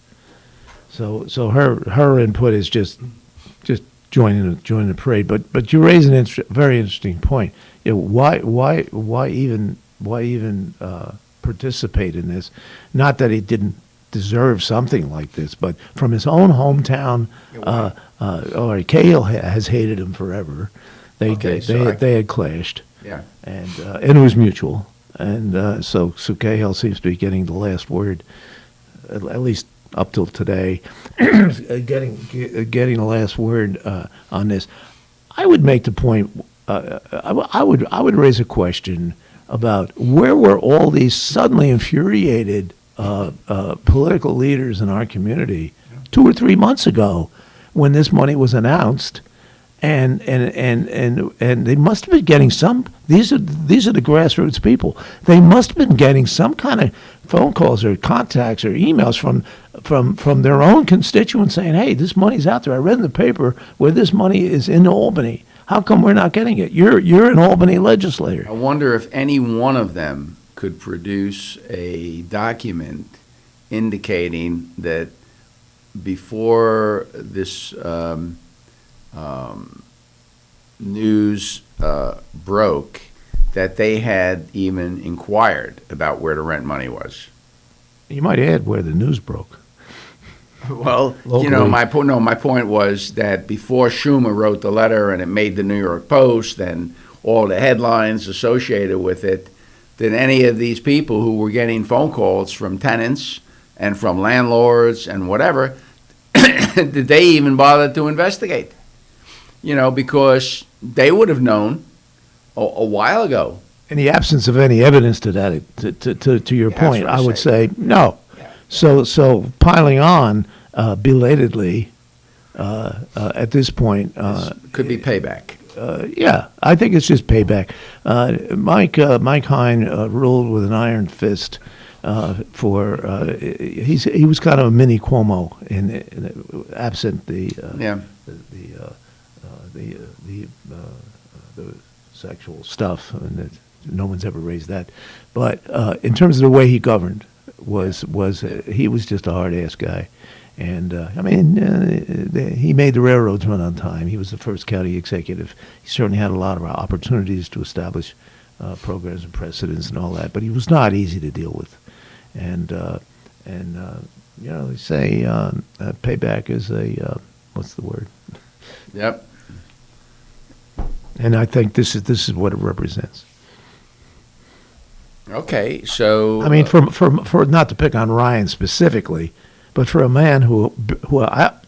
Speaker 11: So her input is just joining the parade. But you raise a very interesting point. Why even participate in this? Not that he didn't deserve something like this, but from his own hometown, Cahill has hated him forever. They had clashed.
Speaker 10: Yeah.
Speaker 11: And it was mutual. And so Cahill seems to be getting the last word, at least up till today, getting the last word on this. I would make the point. I would raise a question about where were all these suddenly infuriated political leaders in our community 2 or 3 months ago when this money was announced. And they must have been getting some. These are the grassroots people. They must have been getting some kind of phone calls or contacts or emails from their own constituents saying, "Hey, this money's out there. I read in the paper where this money is in Albany. How come we're not getting it? You're an Albany legislator."
Speaker 10: I wonder if any one of them could produce a document indicating that before this news broke, that they had even inquired about where the rent money was.
Speaker 11: You might add where the news broke.
Speaker 10: Well,
Speaker 11: Locally.
Speaker 10: my point was that before Schumer wrote the letter and it made the New York Post and all the headlines associated with it, that any of these people who were getting phone calls from tenants and from landlords and whatever, did they even bother to investigate? Because they would have known a while ago.
Speaker 11: In the absence of any evidence to that, to your point, I would say no.
Speaker 10: Yeah.
Speaker 11: So piling on belatedly at this point
Speaker 10: could be payback.
Speaker 11: Yeah, I think it's just payback. Mike Hine ruled with an iron fist. He was kind of a mini Cuomo in absent the sexual stuff, and no one's ever raised that. But in terms of the way he governed, he was just a hard-ass guy. And, he made the railroads run on time. He was the first county executive. He certainly had a lot of opportunities to establish programs and precedents and all that, but he was not easy to deal with. And they say payback is what's the word?
Speaker 10: Yep.
Speaker 11: And I think this is what it represents.
Speaker 10: Okay, so
Speaker 11: I mean, for not to pick on Ryan specifically, but for a man who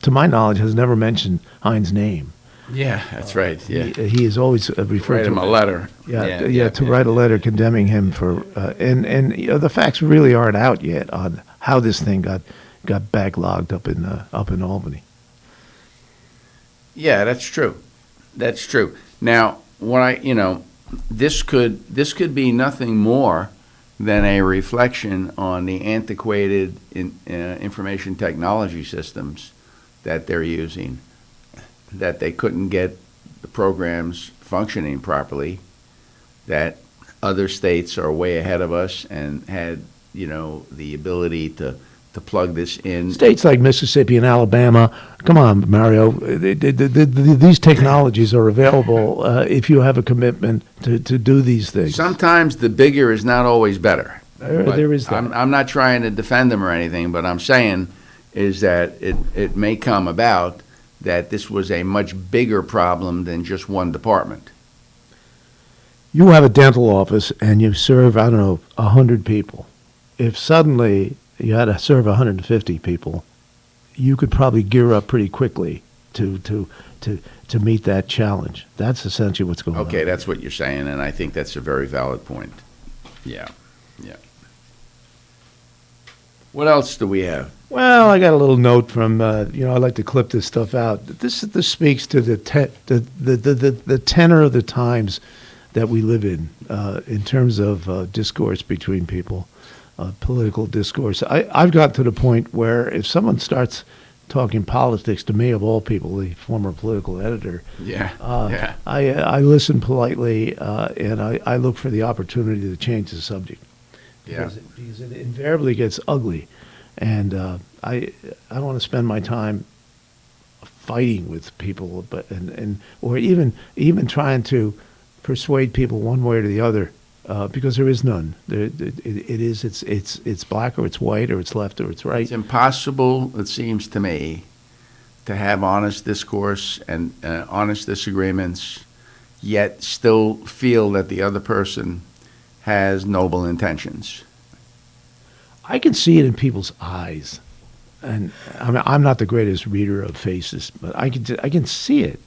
Speaker 11: to my knowledge, has never mentioned Hine's name.
Speaker 10: Yeah, that's right. Yeah,
Speaker 11: he is always referred to
Speaker 10: him a letter.
Speaker 11: To write a letter condemning him for and the facts really aren't out yet on how this thing got backlogged up in Albany.
Speaker 10: Yeah, that's true. That's true. Now, this could be nothing more than a reflection on the antiquated information technology systems that they're using, that they couldn't get the programs functioning properly, that other states are way ahead of us and had, the ability to plug this in.
Speaker 11: States like Mississippi and Alabama, come on, Mario, these technologies are available if you have a commitment to do these things.
Speaker 10: Sometimes the bigger is not always better.
Speaker 11: There is that.
Speaker 10: I'm not trying to defend them or anything, but I'm saying is that it may come about that this was a much bigger problem than just one department.
Speaker 11: You have a dental office and you serve, 100 people. If suddenly you had to serve 150 people, you could probably gear up pretty quickly to meet that challenge. That's essentially what's going on.
Speaker 10: Okay, that's what you're saying, and I think that's a very valid point. Yeah. What else do we have?
Speaker 11: Well, I got a little note from I like to clip this stuff out. This speaks to the tenor of the times that we live in terms of discourse between people. Political discourse. I've got to the point where if someone starts talking politics to me, of all people, the former political editor, I listen politely and I look for the opportunity to change the subject. Because it invariably gets ugly, and I don't want to spend my time fighting with people, or even trying to persuade people one way or the other. Because there is none. It's black or it's white or it's left or it's right.
Speaker 10: It's impossible, it seems to me, to have honest discourse and honest disagreements yet still feel that the other person has noble intentions.
Speaker 11: I can see it in people's eyes, and I mean, I'm not the greatest reader of faces, but I can see it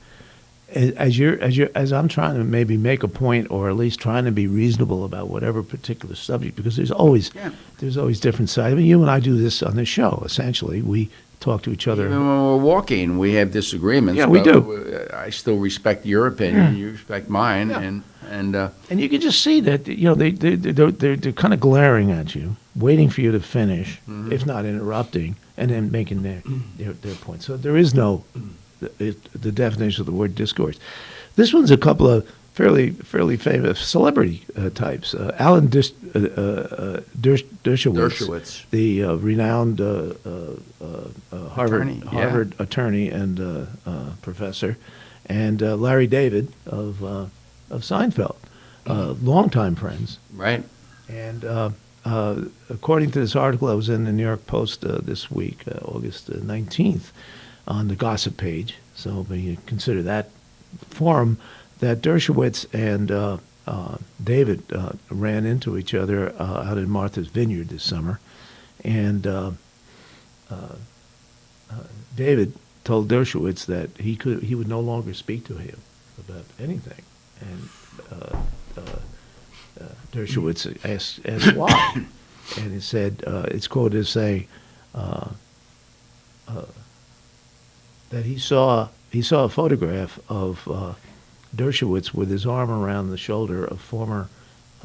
Speaker 11: as I'm trying to maybe make a point, or at least trying to be reasonable about whatever particular subject, because there's always different sides. I mean, you and I do this on this show. Essentially, we talk to each other.
Speaker 10: Even when we're walking, we have disagreements.
Speaker 11: Yeah, we do.
Speaker 10: I still respect your opinion. You respect mine, and
Speaker 11: you can just see that they're kind of glaring at you, waiting for you to finish, if not interrupting, and then making their point. So there is no the definition of the word discourse. This one's a couple of fairly famous celebrity types. Alan Dershowitz, the renowned Harvard attorney and professor, and Larry David of Seinfeld, longtime friends.
Speaker 10: Right.
Speaker 11: And according to this article that was in the New York Post this week, August 19th, on the gossip page, so you consider that forum, that Dershowitz and David ran into each other out in Martha's Vineyard this summer, and David told Dershowitz that he would no longer speak to him about anything, and Dershowitz asked why, and he said it's quoted as saying that he saw a photograph of Dershowitz with his arm around the shoulder of former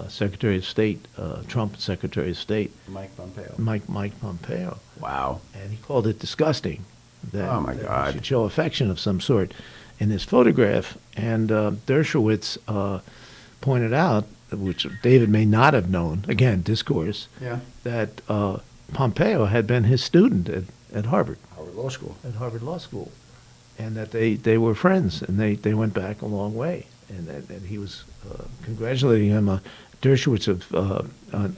Speaker 11: Secretary of State, Trump Secretary of State,
Speaker 10: Mike Pompeo.
Speaker 11: Mike Pompeo.
Speaker 10: Wow.
Speaker 11: And he called it disgusting. That,
Speaker 10: oh my God!
Speaker 11: He should show affection of some sort in this photograph. And Dershowitz pointed out, which David may not have known, again, discourse, that Pompeo had been his student at Harvard.
Speaker 10: Harvard Law School.
Speaker 11: At Harvard Law School. And that they were friends, and they went back a long way. And that he was congratulating him. Dershowitz of,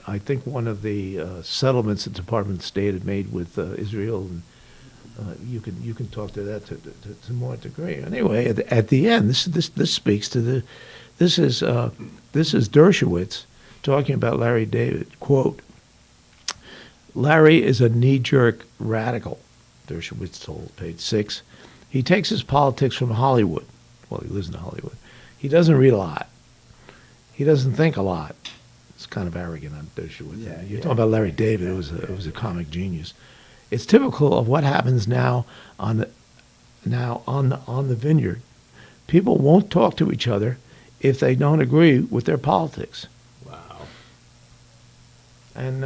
Speaker 11: I think, one of the settlements the Department of State had made with Israel, and you can talk to that to more degree. Anyway, at the end, this speaks to the. This is Dershowitz talking about Larry David. Quote: Larry is a knee-jerk radical, Dershowitz told Page 6. He takes his politics from Hollywood. Well, he lives in Hollywood. He doesn't read a lot. He doesn't think a lot. It's kind of arrogant on Dershowitz. You're talking about Larry David. It was a comic genius. It's typical of what happens now on the vineyard. People won't talk to each other if they don't agree with their politics.
Speaker 10: Wow.
Speaker 11: And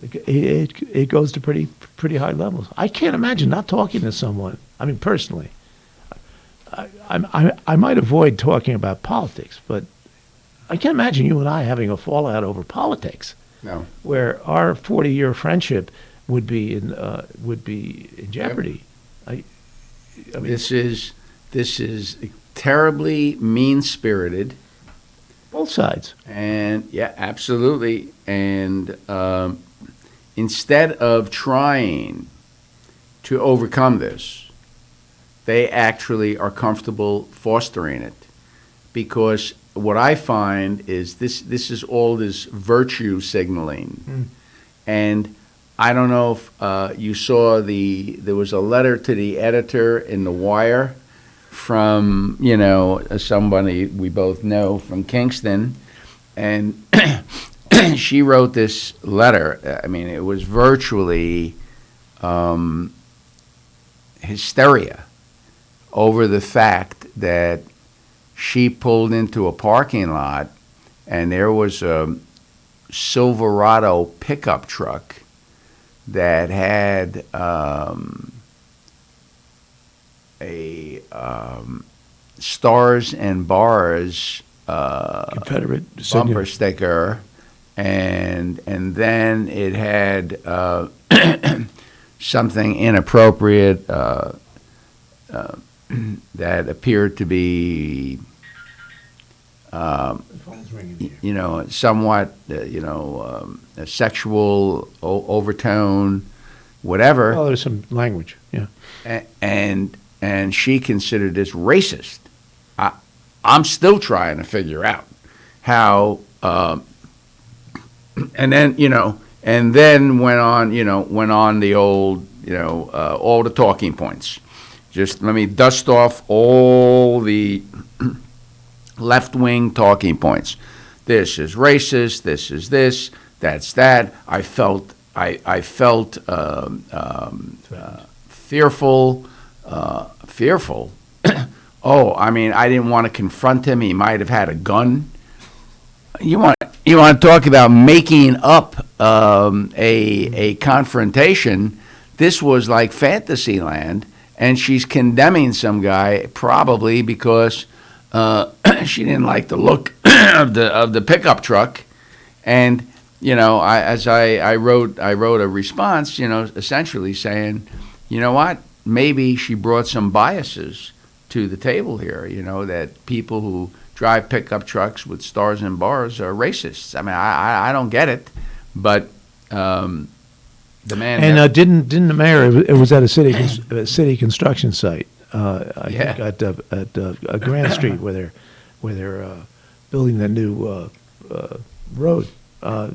Speaker 11: it goes to pretty high levels. I can't imagine not talking to someone. I mean, personally, I might avoid talking about politics, but I can't imagine you and I having a fallout over politics.
Speaker 10: No.
Speaker 11: Where our 40-year friendship would be in jeopardy. Yep. I mean,
Speaker 10: this is terribly mean-spirited.
Speaker 11: Both sides.
Speaker 10: And absolutely. And instead of trying to overcome this, they actually are comfortable fostering it, because what I find is this is all this virtue signaling. And I don't know if you saw there was a letter to the editor in The Wire from, somebody we both know from Kingston, and she wrote this letter. I mean, it was virtually hysteria over the fact that she pulled into a parking lot and there was a Silverado pickup truck that had a Stars and Bars
Speaker 11: Confederate
Speaker 10: bumper sticker, and then it had something inappropriate that appeared to be somewhat a sexual overtone, whatever.
Speaker 11: Well, there's some language, yeah.
Speaker 10: And she considered this racist. I'm still trying to figure out how, and then went on the old, all the talking points. Just let me dust off all the left-wing talking points. This is racist. This is this. That's that. I felt fearful. Fearful. Oh, I mean, I didn't want to confront him. He might have had a gun. You want to talk about making up a confrontation? This was like Fantasyland, and she's condemning some guy probably because she didn't like the look of the pickup truck, and I wrote a response, essentially saying, you know what, maybe she brought some biases to the table here, that people who drive pickup trucks with stars and bars are racists. I mean, I don't get it, but the man.
Speaker 11: And didn't the mayor? It was at a city construction site. I think at Grand Street where they're building the new road. I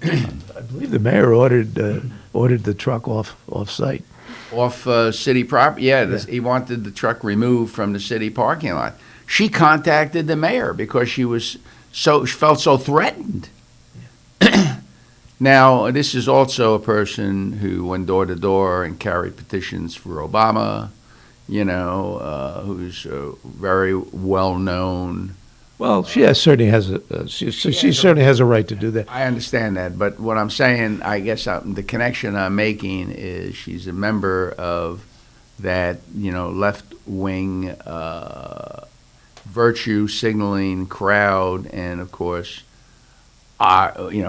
Speaker 11: believe the mayor ordered the truck off site.
Speaker 10: Off city property, he wanted the truck removed from the city parking lot. She contacted the mayor because she felt so threatened. Now, this is also a person who went door to door and carried petitions for Obama, who's very well known.
Speaker 11: Well, she certainly has she certainly has a right to do that.
Speaker 10: I understand that, but what I'm saying, I guess the connection I'm making is she's a member of that, left-wing virtue signaling crowd, and of course,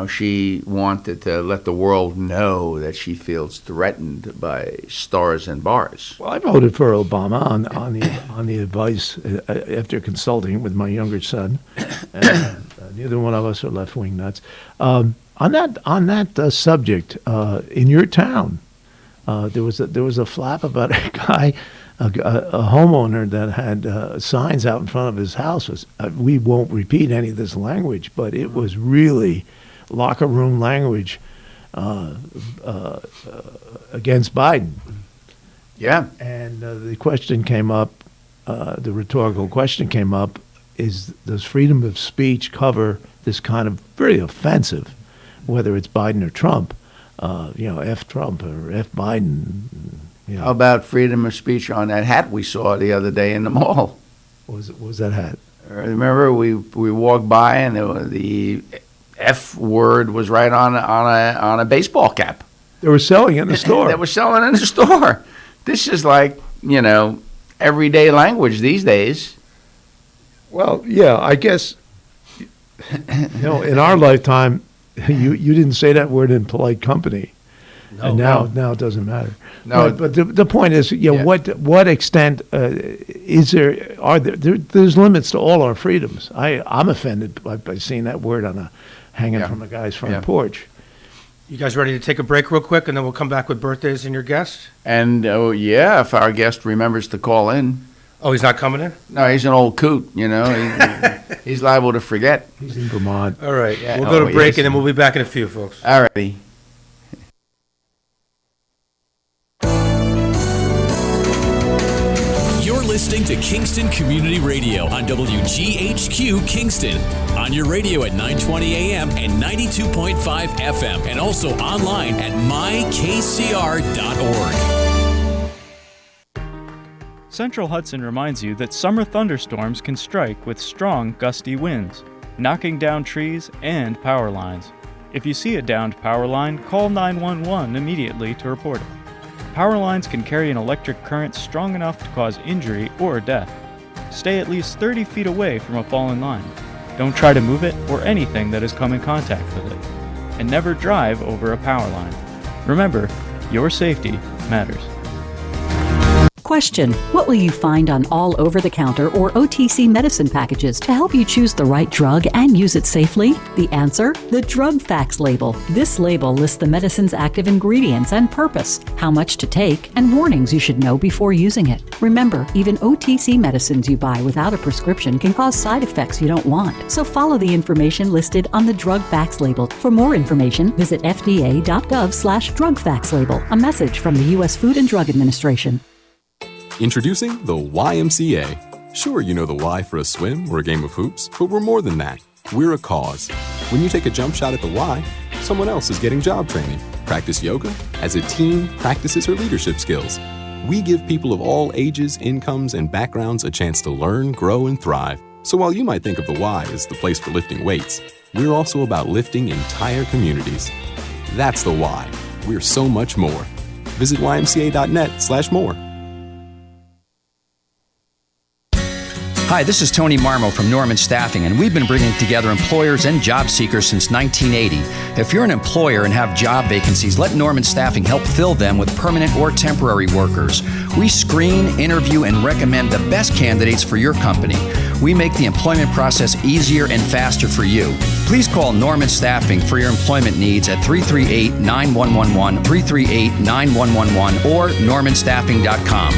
Speaker 10: she wanted to let the world know that she feels threatened by stars and bars.
Speaker 11: Well, I voted for Obama on the advice after consulting with my younger son. And, neither one of us are left-wing nuts. On that subject, in your town, there was a flap about a guy, a homeowner that had signs out in front of his house. We won't repeat any of this language, but it was really locker room language against Biden.
Speaker 10: Yeah.
Speaker 11: And the question came up, the rhetorical question came up, does freedom of speech cover this kind of very offensive, whether it's Biden or Trump, F Trump or F Biden?
Speaker 10: How about freedom of speech on that hat we saw the other day in the mall?
Speaker 11: What was that hat?
Speaker 10: Remember, we walked by and the F word was right on a baseball cap.
Speaker 11: They were selling it in the store.
Speaker 10: They were selling it in the store. This is like, everyday language these days.
Speaker 11: Well, yeah, I guess, in our lifetime, you didn't say that word in polite company. No, and now it doesn't matter. No, but the point is, what extent is there? There's limits to all our freedoms. I'm offended by seeing that word hanging from a guy's front porch.
Speaker 12: You guys ready to take a break real quick, and then we'll come back with birthdays and your guest?
Speaker 10: And if our guest remembers to call in.
Speaker 12: Oh, he's not coming in?
Speaker 10: No, he's an old coot. He's liable to forget.
Speaker 11: He's in Vermont.
Speaker 12: All right, we'll go to break, and then we'll be back in a few, folks.
Speaker 10: All righty.
Speaker 1: Listening to Kingston Community Radio on WGHQ Kingston. On your radio at 920 AM and 92.5 FM, and also online at mykcr.org.
Speaker 14: Central Hudson reminds you that summer thunderstorms can strike with strong, gusty winds, knocking down trees and power lines. If you see a downed power line, call 911 immediately to report it. Power lines can carry an electric current strong enough to cause injury or death. Stay at least 30 feet away from a fallen line. Don't try to move it or anything that has come in contact with it. And never drive over a power line. Remember, your safety matters.
Speaker 15: Question: what will you find on all over-the-counter or OTC medicine packages to help you choose the right drug and use it safely? The answer: the drug facts label. This label lists the medicine's active ingredients and purpose, how much to take, and warnings you should know before using it. Remember, even OTC medicines you buy without a prescription can cause side effects you don't want. So follow the information listed on the drug facts label. For more information, visit fda.gov/drug facts label. A message from the U.S. Food and Drug Administration.
Speaker 16: Introducing the YMCA. Sure, you know the Y for a swim or a game of hoops, but we're more than that. We're a cause. When you take a jump shot at the Y, someone else is getting job training. Practice yoga as a team practices her leadership skills. We give people of all ages, incomes, and backgrounds a chance to learn, grow, and thrive. So while you might think of the Y as the place for lifting weights, we're also about lifting entire communities. That's the Y. We're so much more. Visit ymca.net/more.
Speaker 17: Hi, this is Tony Marmo from Norman Staffing, and we've been bringing together employers and job seekers since 1980. If you're an employer and have job vacancies, let Norman Staffing help fill them with permanent or temporary workers. We screen, interview, and recommend the best candidates for your company. We make the employment process easier and faster for you. Please call Norman Staffing for your employment needs at 338-9111, 338-9111, or normanstaffing.com.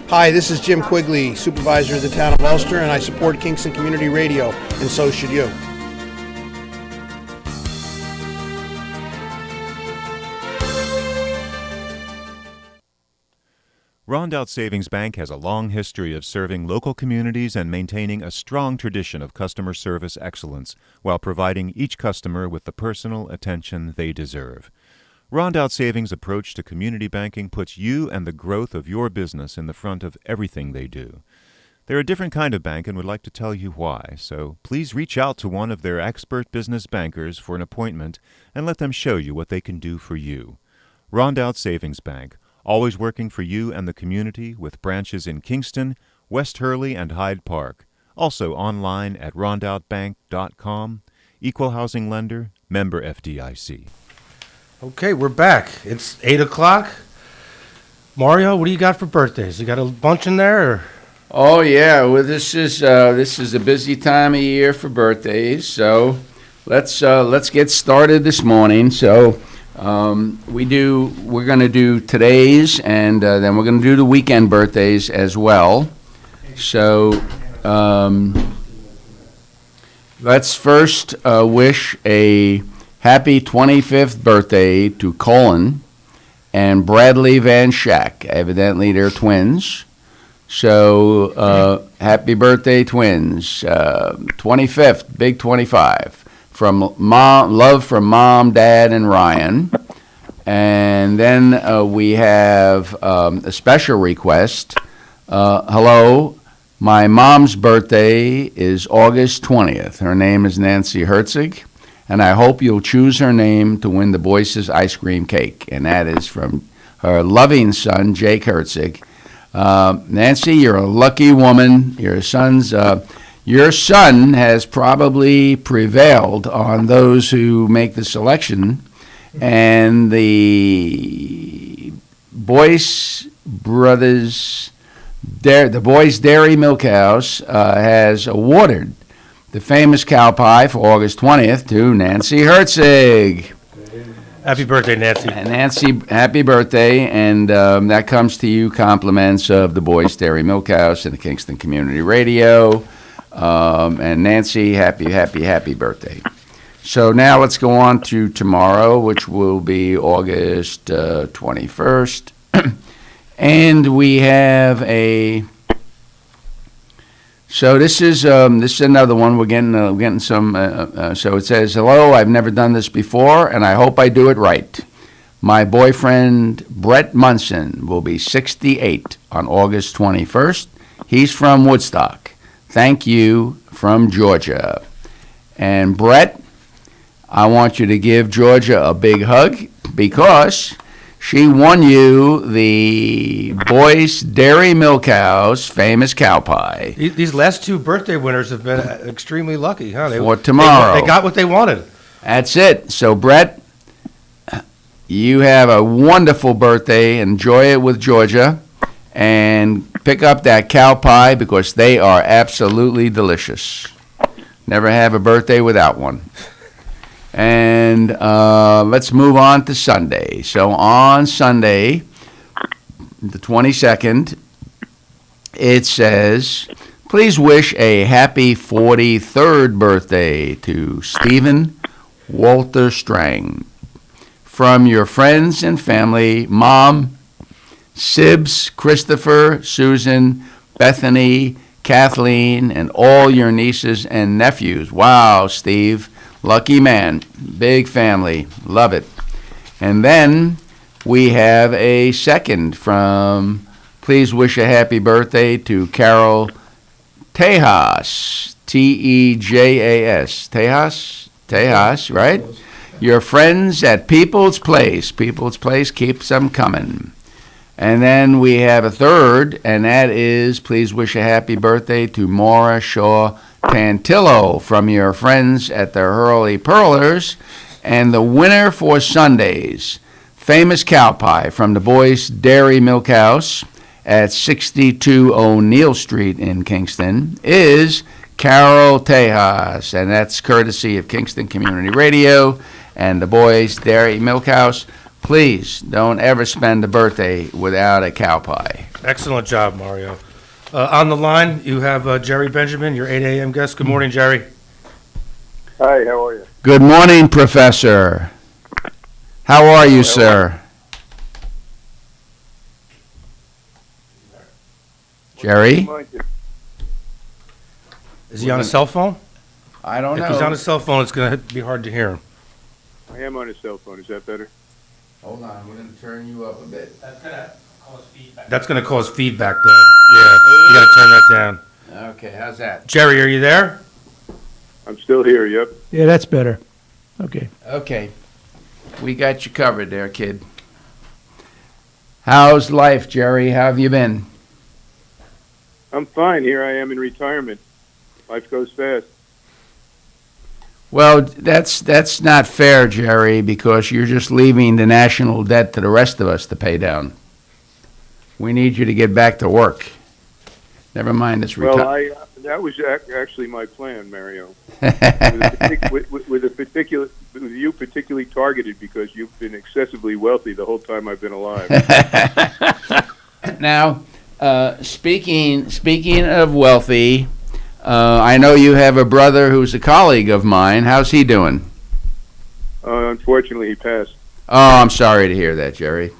Speaker 8: Hi, this is Jim Quigley, supervisor of the town of Ulster, and I support Kingston Community Radio, and so should you.
Speaker 9: Rondout Savings Bank has a long history of serving local communities and maintaining a strong tradition of customer service excellence while providing each customer with the personal attention they deserve. Rondout Savings' approach to community banking puts you and the growth of your business in the front of everything they do. They're a different kind of bank and would like to tell you why, so please reach out to one of their expert business bankers for an appointment and let them show you what they can do for you. Rondout Savings Bank, always working for you and the community with branches in Kingston, West Hurley, and Hyde Park. Also online at rondoutbank.com. Equal housing lender, member FDIC.
Speaker 12: Okay, we're back. It's 8 o'clock. Mario, what do you got for birthdays? You got a bunch in there? Or?
Speaker 10: Oh yeah, well this is a busy time of year for birthdays. So let's get started this morning. So we're going to do today's, and then we're going to do the weekend birthdays as well. So let's first wish a happy 25th birthday to Colin and Bradley Van Schack. Evidently, they're twins. So, happy birthday, twins. 25th, big 25. From love from Mom, Dad, and Ryan. And then we have a special request. Hello, my mom's birthday is August 20th. Her name is Nancy Herzig. And I hope you'll choose her name to win the Boyce's ice cream cake. And that is from her loving son, Jake Herzig. Nancy, you're a lucky woman. Your son has probably prevailed on those who make the selection. And the Boyce Brothers, the Boyce Dairy Milk House has awarded the famous cow pie for August 20th to Nancy Herzig.
Speaker 12: Happy birthday, Nancy.
Speaker 10: And Nancy, happy birthday. And that comes to you compliments of the Boyce Dairy Milk House and the Kingston Community Radio. And Nancy, happy birthday. So now let's go on to tomorrow, which will be August 21st. And we have a... So this is another one. We're getting some. So it says, "Hello, I've never done this before, and I hope I do it right. My boyfriend Brett Munson will be 68 on August 21st. He's from Woodstock. Thank you, from Georgia. And Brett, I want you to give Georgia a big hug because She won you the Boyce Dairy Milk House famous cow pie.
Speaker 12: These last two birthday winners have been extremely lucky, huh?
Speaker 10: For tomorrow.
Speaker 12: They got what they wanted.
Speaker 10: That's it. So, Brett, you have a wonderful birthday. Enjoy it with Georgia. And pick up that cow pie because they are absolutely delicious. Never have a birthday without one. And let's move on to Sunday. So on Sunday, the 22nd, it says, please wish a happy 43rd birthday to Stephen Walter Strang. From your friends and family, Mom, Sibs, Christopher, Susan, Bethany, Kathleen, and all your nieces and nephews. Wow, Steve. Lucky man. Big family. Love it. And then we have a second from please wish a happy birthday to Carol Tejas. Tejas. Tejas, right? Your friends at People's Place. People's Place keeps them coming. And then we have a third, and that is please wish a happy birthday to Maura Shaw Pantillo from your friends at the Hurley Pearlers. And the winner for Sunday's famous cow pie from the Boyce Dairy Milk House at 62 O'Neill Street in Kingston is Carol Tejas. And that's courtesy of Kingston Community Radio and the Boyce Dairy Milk House. Please don't ever spend a birthday without a cow pie.
Speaker 12: Excellent job, Mario. On the line, you have Jerry Benjamin, your 8 a.m. guest. Good morning, Jerry.
Speaker 18: Hi, how are you?
Speaker 10: Good morning, Professor. How are you, sir? Jerry?
Speaker 12: Is he on a cell phone?
Speaker 10: I don't know.
Speaker 12: If he's on a cell phone, it's going to be hard to hear him.
Speaker 18: I am on a cell phone. Is that better?
Speaker 10: Hold on, we're going to turn you up a bit.
Speaker 12: That's going to cause feedback, though. Yeah, you got to turn that down.
Speaker 10: Okay, how's that?
Speaker 12: Jerry, are you there?
Speaker 18: I'm still here, yep.
Speaker 11: Yeah, that's better. Okay.
Speaker 10: Okay. We got you covered there, kid. How's life, Jerry? How have you been?
Speaker 18: I'm fine. Here I am in retirement. Life goes fast.
Speaker 10: Well, that's not fair, Jerry, because you're just leaving the national debt to the rest of us to pay down. We need you to get back to work. Never mind this retirement.
Speaker 18: Well, that was actually my plan, Mario. with you particularly targeted because you've been excessively wealthy the whole time I've been alive.
Speaker 10: Now, speaking of wealthy, I know you have a brother who's a colleague of mine. How's he doing?
Speaker 18: Unfortunately, he passed.
Speaker 10: Oh, I'm sorry to hear that, Jerry.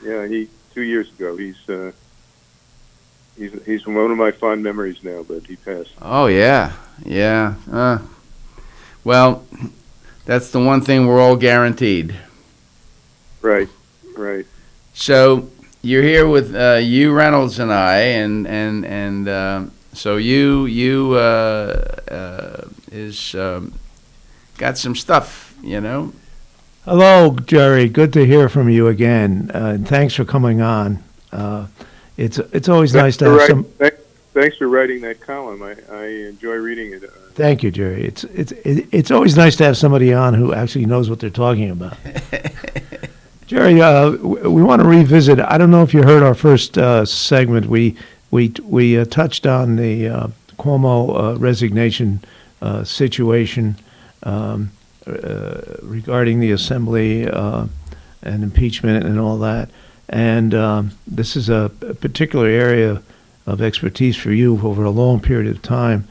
Speaker 18: Yeah, 2 years ago. He's one of my fond memories now, but he passed.
Speaker 10: Oh yeah. Well, that's the one thing we're all guaranteed.
Speaker 18: Right.
Speaker 10: So you're here with Hugh Reynolds and I, and so you is got some stuff, you know.
Speaker 11: Hello, Jerry. Good to hear from you again. And thanks for coming on. It's always nice to have some.
Speaker 18: Thanks for writing that column. I enjoy reading it.
Speaker 11: Thank you, Jerry. It's always nice to have somebody on who actually knows what they're talking about. Jerry, we want to revisit. I don't know if you heard our first segment. We touched on the Cuomo resignation situation regarding the assembly and impeachment and all that. And this is a particular area of expertise for you over a long period of time.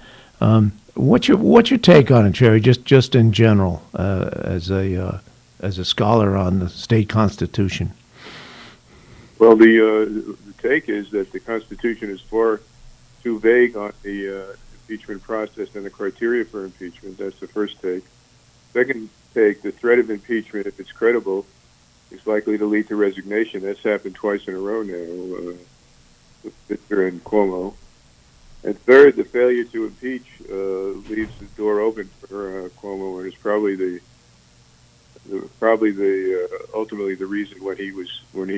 Speaker 11: What's your take on it, Jerry? Just in general, as a scholar on the state constitution.
Speaker 18: Well, the take is that the Constitution is far too vague on the impeachment process and the criteria for impeachment. That's the first take. Second take, the threat of impeachment, if it's credible, is likely to lead to resignation. That's happened twice in a row now with Victor and Cuomo. And third, the failure to impeach leaves the door open for Cuomo, and is probably the probably ultimately the reason when he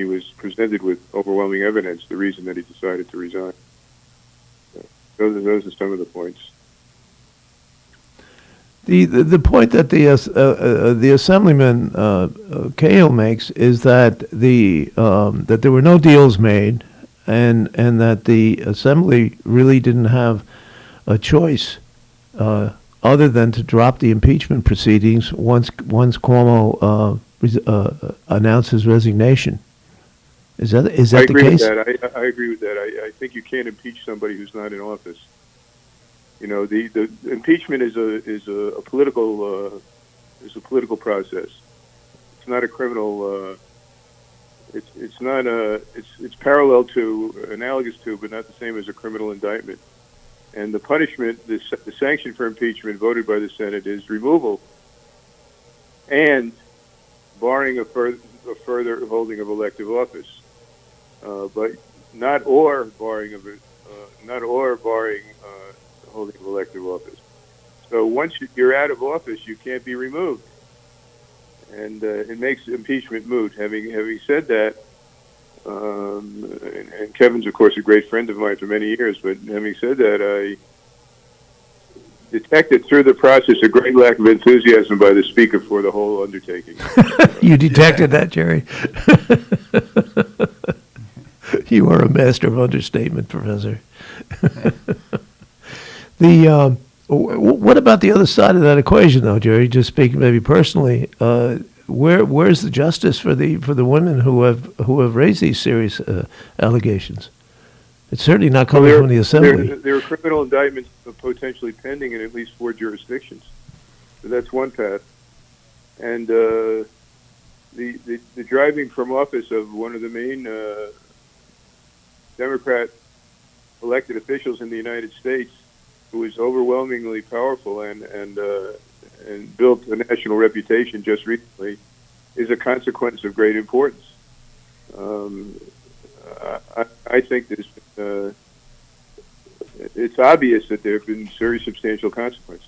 Speaker 18: was presented with overwhelming evidence, the reason that he decided to resign. Those are some of the points.
Speaker 11: The point that the Assemblyman Cahill makes is that that there were no deals made, and that the Assembly really didn't have a choice other than to drop the impeachment proceedings once Cuomo announced his resignation. Is that the case?
Speaker 18: I agree with that. I think you can't impeach somebody who's not in office. You know, the impeachment is a political process. It's not a criminal. It's parallel to, analogous to, but not the same as a criminal indictment. And the punishment, the sanction for impeachment voted by the Senate is removal and barring a further holding of elective office, but not or barring holding of elective office. So once you're out of office, you can't be removed, and it makes impeachment moot. Having said that, and Kevin's of course a great friend of mine for many years, but having said that, I detected through the process a great lack of enthusiasm by the Speaker for the whole undertaking.
Speaker 11: You detected that, Jerry? You are a master of understatement, Professor. What about the other side of that equation, though, Jerry? Just speaking maybe personally, where's the justice for the women who have raised these serious allegations? It's certainly not coming from the Assembly.
Speaker 18: There are criminal indictments potentially pending in at least 4 jurisdictions. So that's one path. And the driving from office of one of the main Democrat elected officials in the United States, who is overwhelmingly powerful and built a national reputation just recently, is a consequence of great importance. I think it's obvious that there have been very substantial consequences.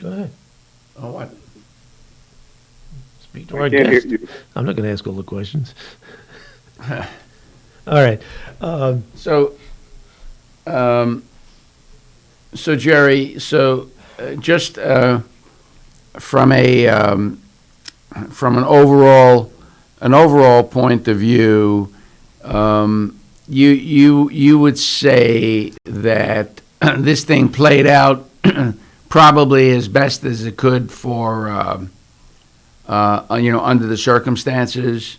Speaker 11: Go ahead.
Speaker 10: Oh, what?
Speaker 11: Speak to our guest. I'm not going to ask all the questions. All right.
Speaker 10: So Jerry, just from an overall point of view, you would say that this thing played out probably as best as it could for under the circumstances.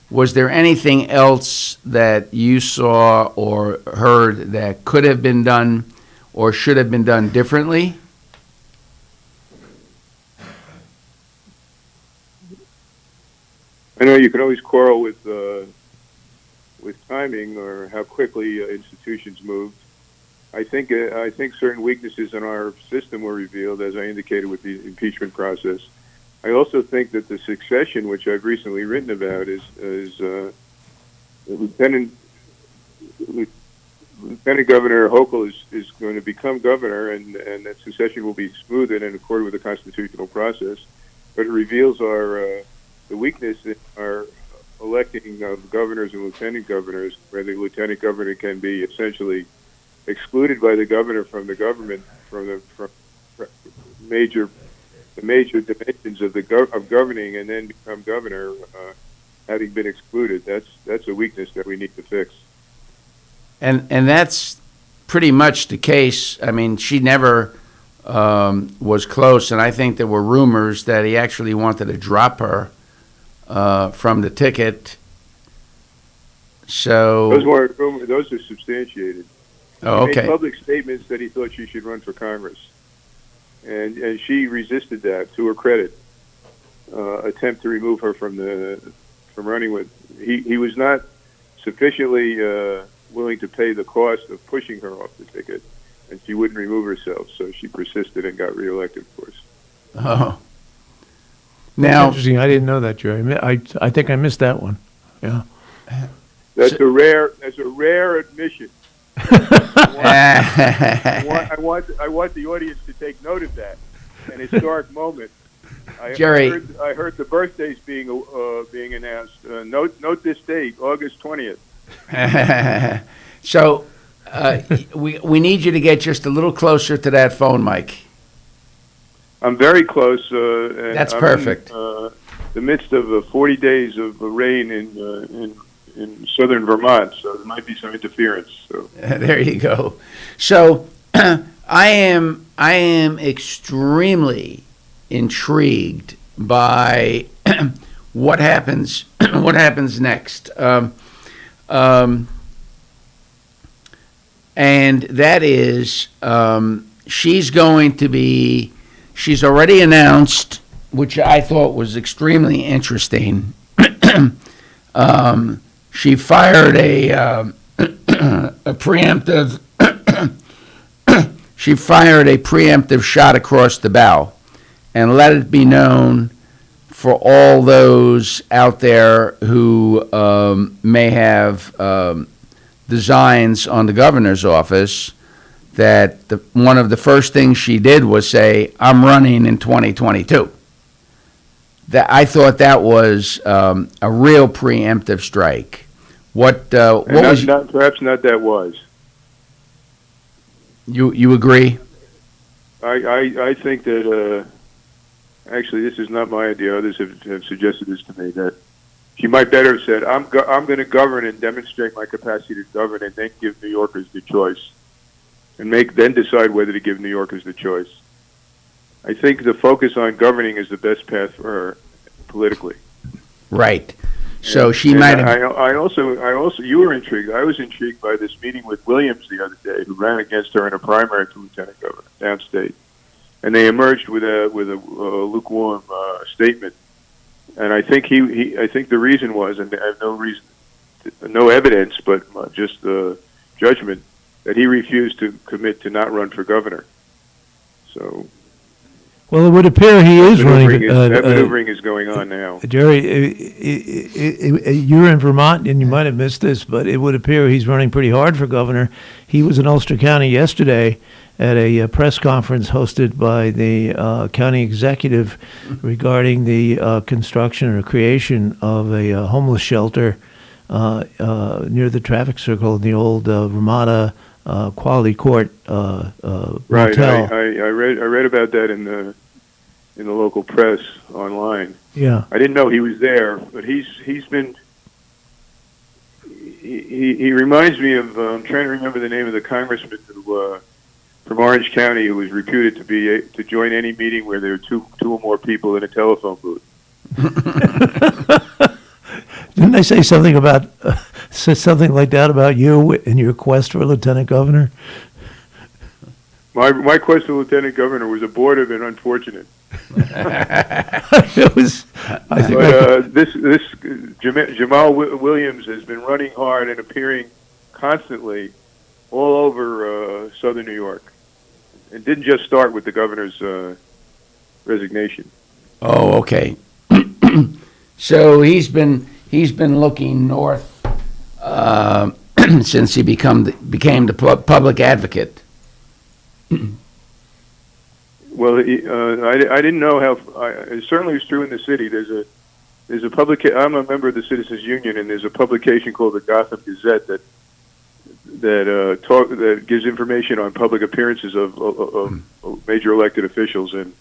Speaker 10: Was there anything else that you saw or heard that could have been done or should have been done differently?
Speaker 18: I know you can always quarrel with timing or how quickly institutions moved. I think certain weaknesses in our system were revealed, as I indicated with the impeachment process. I also think that the succession, which I've recently written about, is Lieutenant Governor Hochul is going to become governor, and that succession will be smooth and in accord with the constitutional process. But it reveals the weakness in our electing of governors and lieutenant governors, where the lieutenant governor can be essentially excluded by the governor from the government, from the major dimensions of governing, and then become governor, having been excluded. That's a weakness that we need to fix.
Speaker 10: And that's pretty much the case. I mean, she never was close, and I think there were rumors that he actually wanted to drop her from the ticket. So
Speaker 18: those are substantiated.
Speaker 10: Oh, okay.
Speaker 18: He made public statements that he thought she should run for Congress. And she resisted that, to her credit. Attempt to remove her from running with. He was not sufficiently willing to pay the cost of pushing her off the ticket, and she wouldn't remove herself. So she persisted and got reelected, of course.
Speaker 10: Oh,
Speaker 11: now that's interesting. I didn't know that, Jerry. I think I missed that one. Yeah,
Speaker 18: that's a rare admission. I want the audience to take note of that, an historic moment.
Speaker 10: Jerry,
Speaker 18: I heard the birthdays being announced. Note this date, August 20th.
Speaker 10: So we need you to get just a little closer to that phone, Mike.
Speaker 18: I'm very close. And
Speaker 10: That's
Speaker 18: I'm
Speaker 10: perfect.
Speaker 18: In the midst of 40 days of rain in southern Vermont, so there might be some interference. So.
Speaker 10: There you go. So I am extremely intrigued by what happens next, and that is she's already announced, which I thought was extremely interesting. She fired a preemptive she fired a preemptive shot across the bow, and let it be known for all those out there who may have designs on the governor's office that one of the first things she did was say, "I'm running in 2022." I thought that was a real preemptive strike. What was
Speaker 18: perhaps not that wise.
Speaker 10: You agree?
Speaker 18: I think that actually this is not my idea. Others have suggested this to me, that she might better have said, "I'm going to govern and demonstrate my capacity to govern, and then give New Yorkers the choice, and then decide whether to give New Yorkers the choice." I think the focus on governing is the best path for her politically.
Speaker 10: Right. So she might have.
Speaker 18: I also, you were intrigued. I was intrigued by this meeting with Williams the other day, who ran against her in a primary for lieutenant governor downstate, and they emerged with a lukewarm statement. And I think I think the reason was, and I have no evidence, but just judgment, that he refused to commit to not run for governor. So.
Speaker 11: Well, it would appear he is running.
Speaker 18: That maneuvering is going on now.
Speaker 11: Jerry, you're in Vermont, and you might have missed this, but it would appear he's running pretty hard for governor. He was in Ulster County yesterday at a press conference hosted by the county executive regarding the construction or creation of a homeless shelter near the traffic circle in the old Ramada Quality Court
Speaker 18: right.
Speaker 11: Hotel.
Speaker 18: I read about that in the local press online.
Speaker 11: Yeah.
Speaker 18: I didn't know he was there, but he reminds me of I'm trying to remember the name of the congressman who from Orange County who was reputed to join any meeting where there were two or more people in a telephone booth.
Speaker 11: Didn't they say something about something like that about you in your quest for lieutenant governor?
Speaker 18: My quest for lieutenant governor was abortive and unfortunate.
Speaker 11: It was.
Speaker 18: This Jamal Williams has been running hard and appearing constantly all over southern New York. It didn't just start with the governor's resignation.
Speaker 10: Oh, okay. So he's been looking north since he became the public advocate.
Speaker 18: Well, I didn't know how. It certainly is true in the city. There's a I'm a member of the Citizens Union, and there's a publication called the Gotham Gazette that gives information on public appearances of major elected officials, and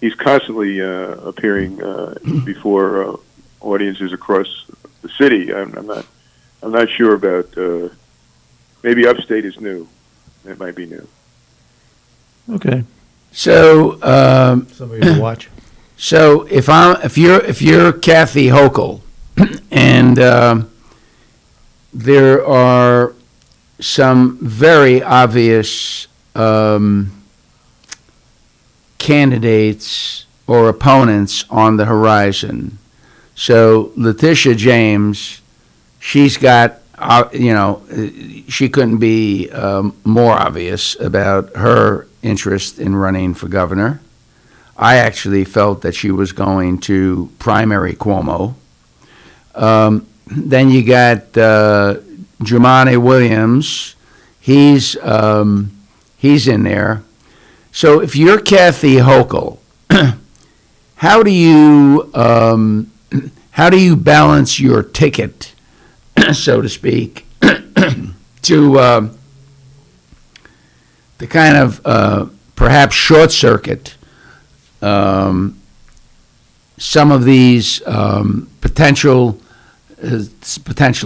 Speaker 18: he's constantly appearing before audiences across the city. I'm not sure about. Maybe upstate is new. It might be new.
Speaker 11: Okay.
Speaker 10: So
Speaker 11: somebody to watch.
Speaker 10: So if you're Kathy Hochul, and there are some very obvious candidates or opponents on the horizon. So Letitia James, she's got, she couldn't be more obvious about her interest in running for governor. I actually felt that she was going to primary Cuomo. Then you got Jumaane Williams. He's in there. So if you're Kathy Hochul, how do you balance your ticket, so to speak, to kind of perhaps short circuit some of these potential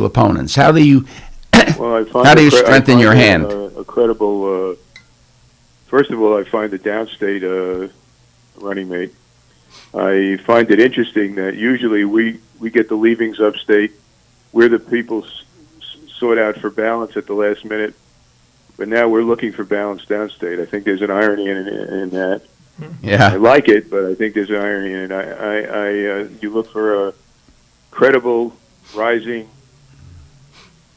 Speaker 10: opponents? How do you strengthen your hand?
Speaker 18: A credible. First of all, I find the downstate running mate. I find it interesting that usually we get the leavings upstate. We're the people sought out for balance at the last minute, but now we're looking for balance downstate. I think there's an irony in that.
Speaker 10: Yeah,
Speaker 18: I like it, but I think there's an irony in it. You look for a credible, rising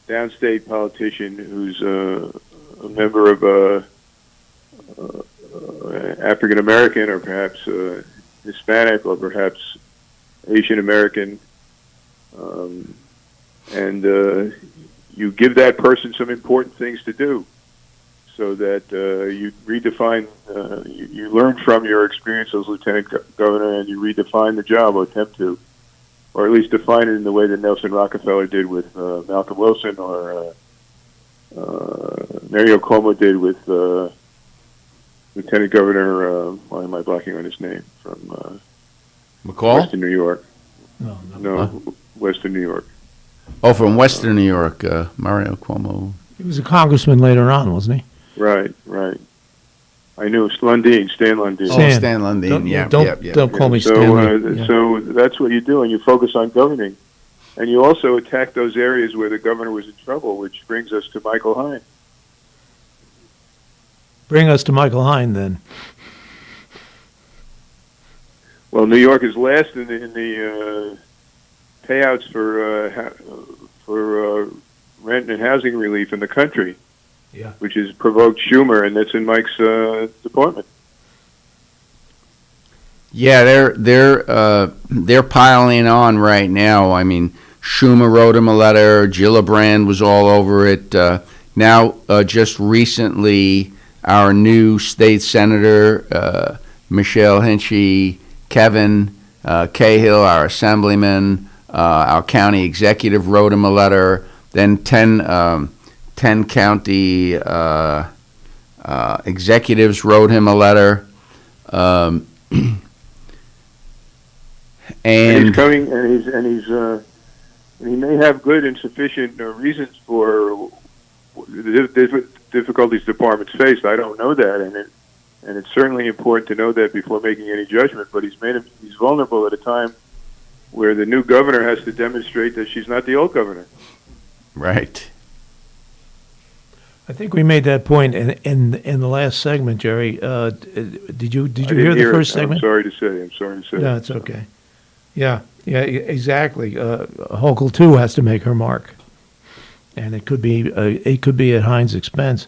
Speaker 18: downstate politician who's a member of African American or perhaps Hispanic or perhaps Asian American, and you give that person some important things to do, so that you redefine, you learn from your experience as lieutenant governor, and you redefine the job, or attempt to, or at least define it in the way that Nelson Rockefeller did with Malcolm Wilson, or Mario Cuomo did with Lieutenant Governor, why am I blocking on his name, from
Speaker 10: McCall?
Speaker 18: Western New York. No, Western New York.
Speaker 10: Oh, from Western New York, Mario Cuomo.
Speaker 11: He was a congressman later on, wasn't he?
Speaker 18: Right. I knew Stan Lundeen.
Speaker 10: Stan Lundeen,
Speaker 11: Don't call me Stan.
Speaker 18: So that's what you do, and you focus on governing. And you also attack those areas where the governor was in trouble, which brings us to Michael Hine.
Speaker 11: Bring us to Michael Hine, then.
Speaker 18: Well, New York is last in the payouts for rent and housing relief in the country, which has provoked Schumer, and that's in Mike's department.
Speaker 10: Yeah, they're piling on right now. I mean, Schumer wrote him a letter. Gillibrand was all over it. Now, just recently, our new state senator, Michelle Hinchy, Kevin Cahill, our assemblyman, our county executive wrote him a letter. Then 10 county executives wrote him a letter. And
Speaker 18: he's coming, and he may have good and sufficient reasons for the difficulties departments face. I don't know that, and it's certainly important to know that before making any judgment. But he's vulnerable at a time where the new governor has to demonstrate that she's not the old governor.
Speaker 10: Right.
Speaker 11: I think we made that point in the last segment, Jerry. Did you hear the first segment?
Speaker 18: I'm sorry to say.
Speaker 11: No, it's okay. Yeah, exactly. Hochul too has to make her mark, and it could be at Hine's expense.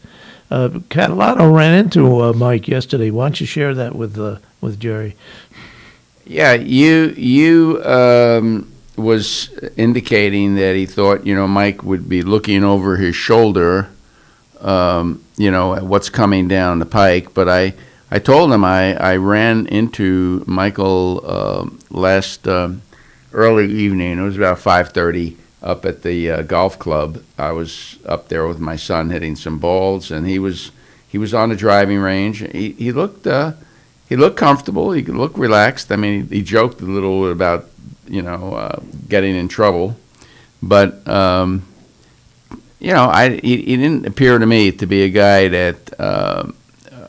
Speaker 11: Catalano ran into Mike yesterday. Why don't you share that with Jerry?
Speaker 10: Yeah, you was indicating that he thought Mike would be looking over his shoulder, at what's coming down the pike. But I told him I ran into Michael last early evening. It was about 5:30 up at the golf club. I was up there with my son hitting some balls, and he was on the driving range. He looked comfortable. He looked relaxed. I mean, he joked a little about getting in trouble, but he didn't appear to me to be a guy that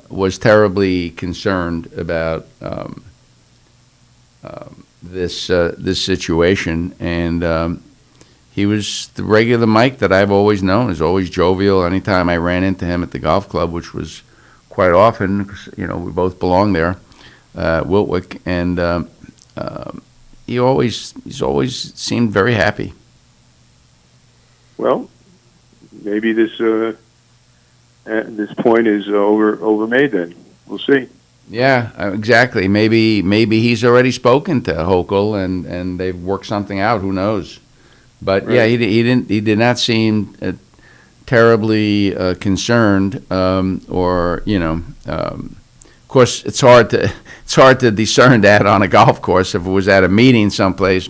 Speaker 10: was terribly concerned about this situation, and he was the regular Mike that I've always known. He's always jovial. Anytime I ran into him at the golf club, which was quite often, because we both belong there, Wiltwick, and he's always seemed very happy.
Speaker 18: Well, maybe this point is overmade. Then we'll see.
Speaker 10: Yeah, exactly. Maybe he's already spoken to Hochul, and they've worked something out. Who knows? But right. Yeah, he did not seem terribly concerned, or of course, it's hard to discern that on a golf course. If it was at a meeting someplace,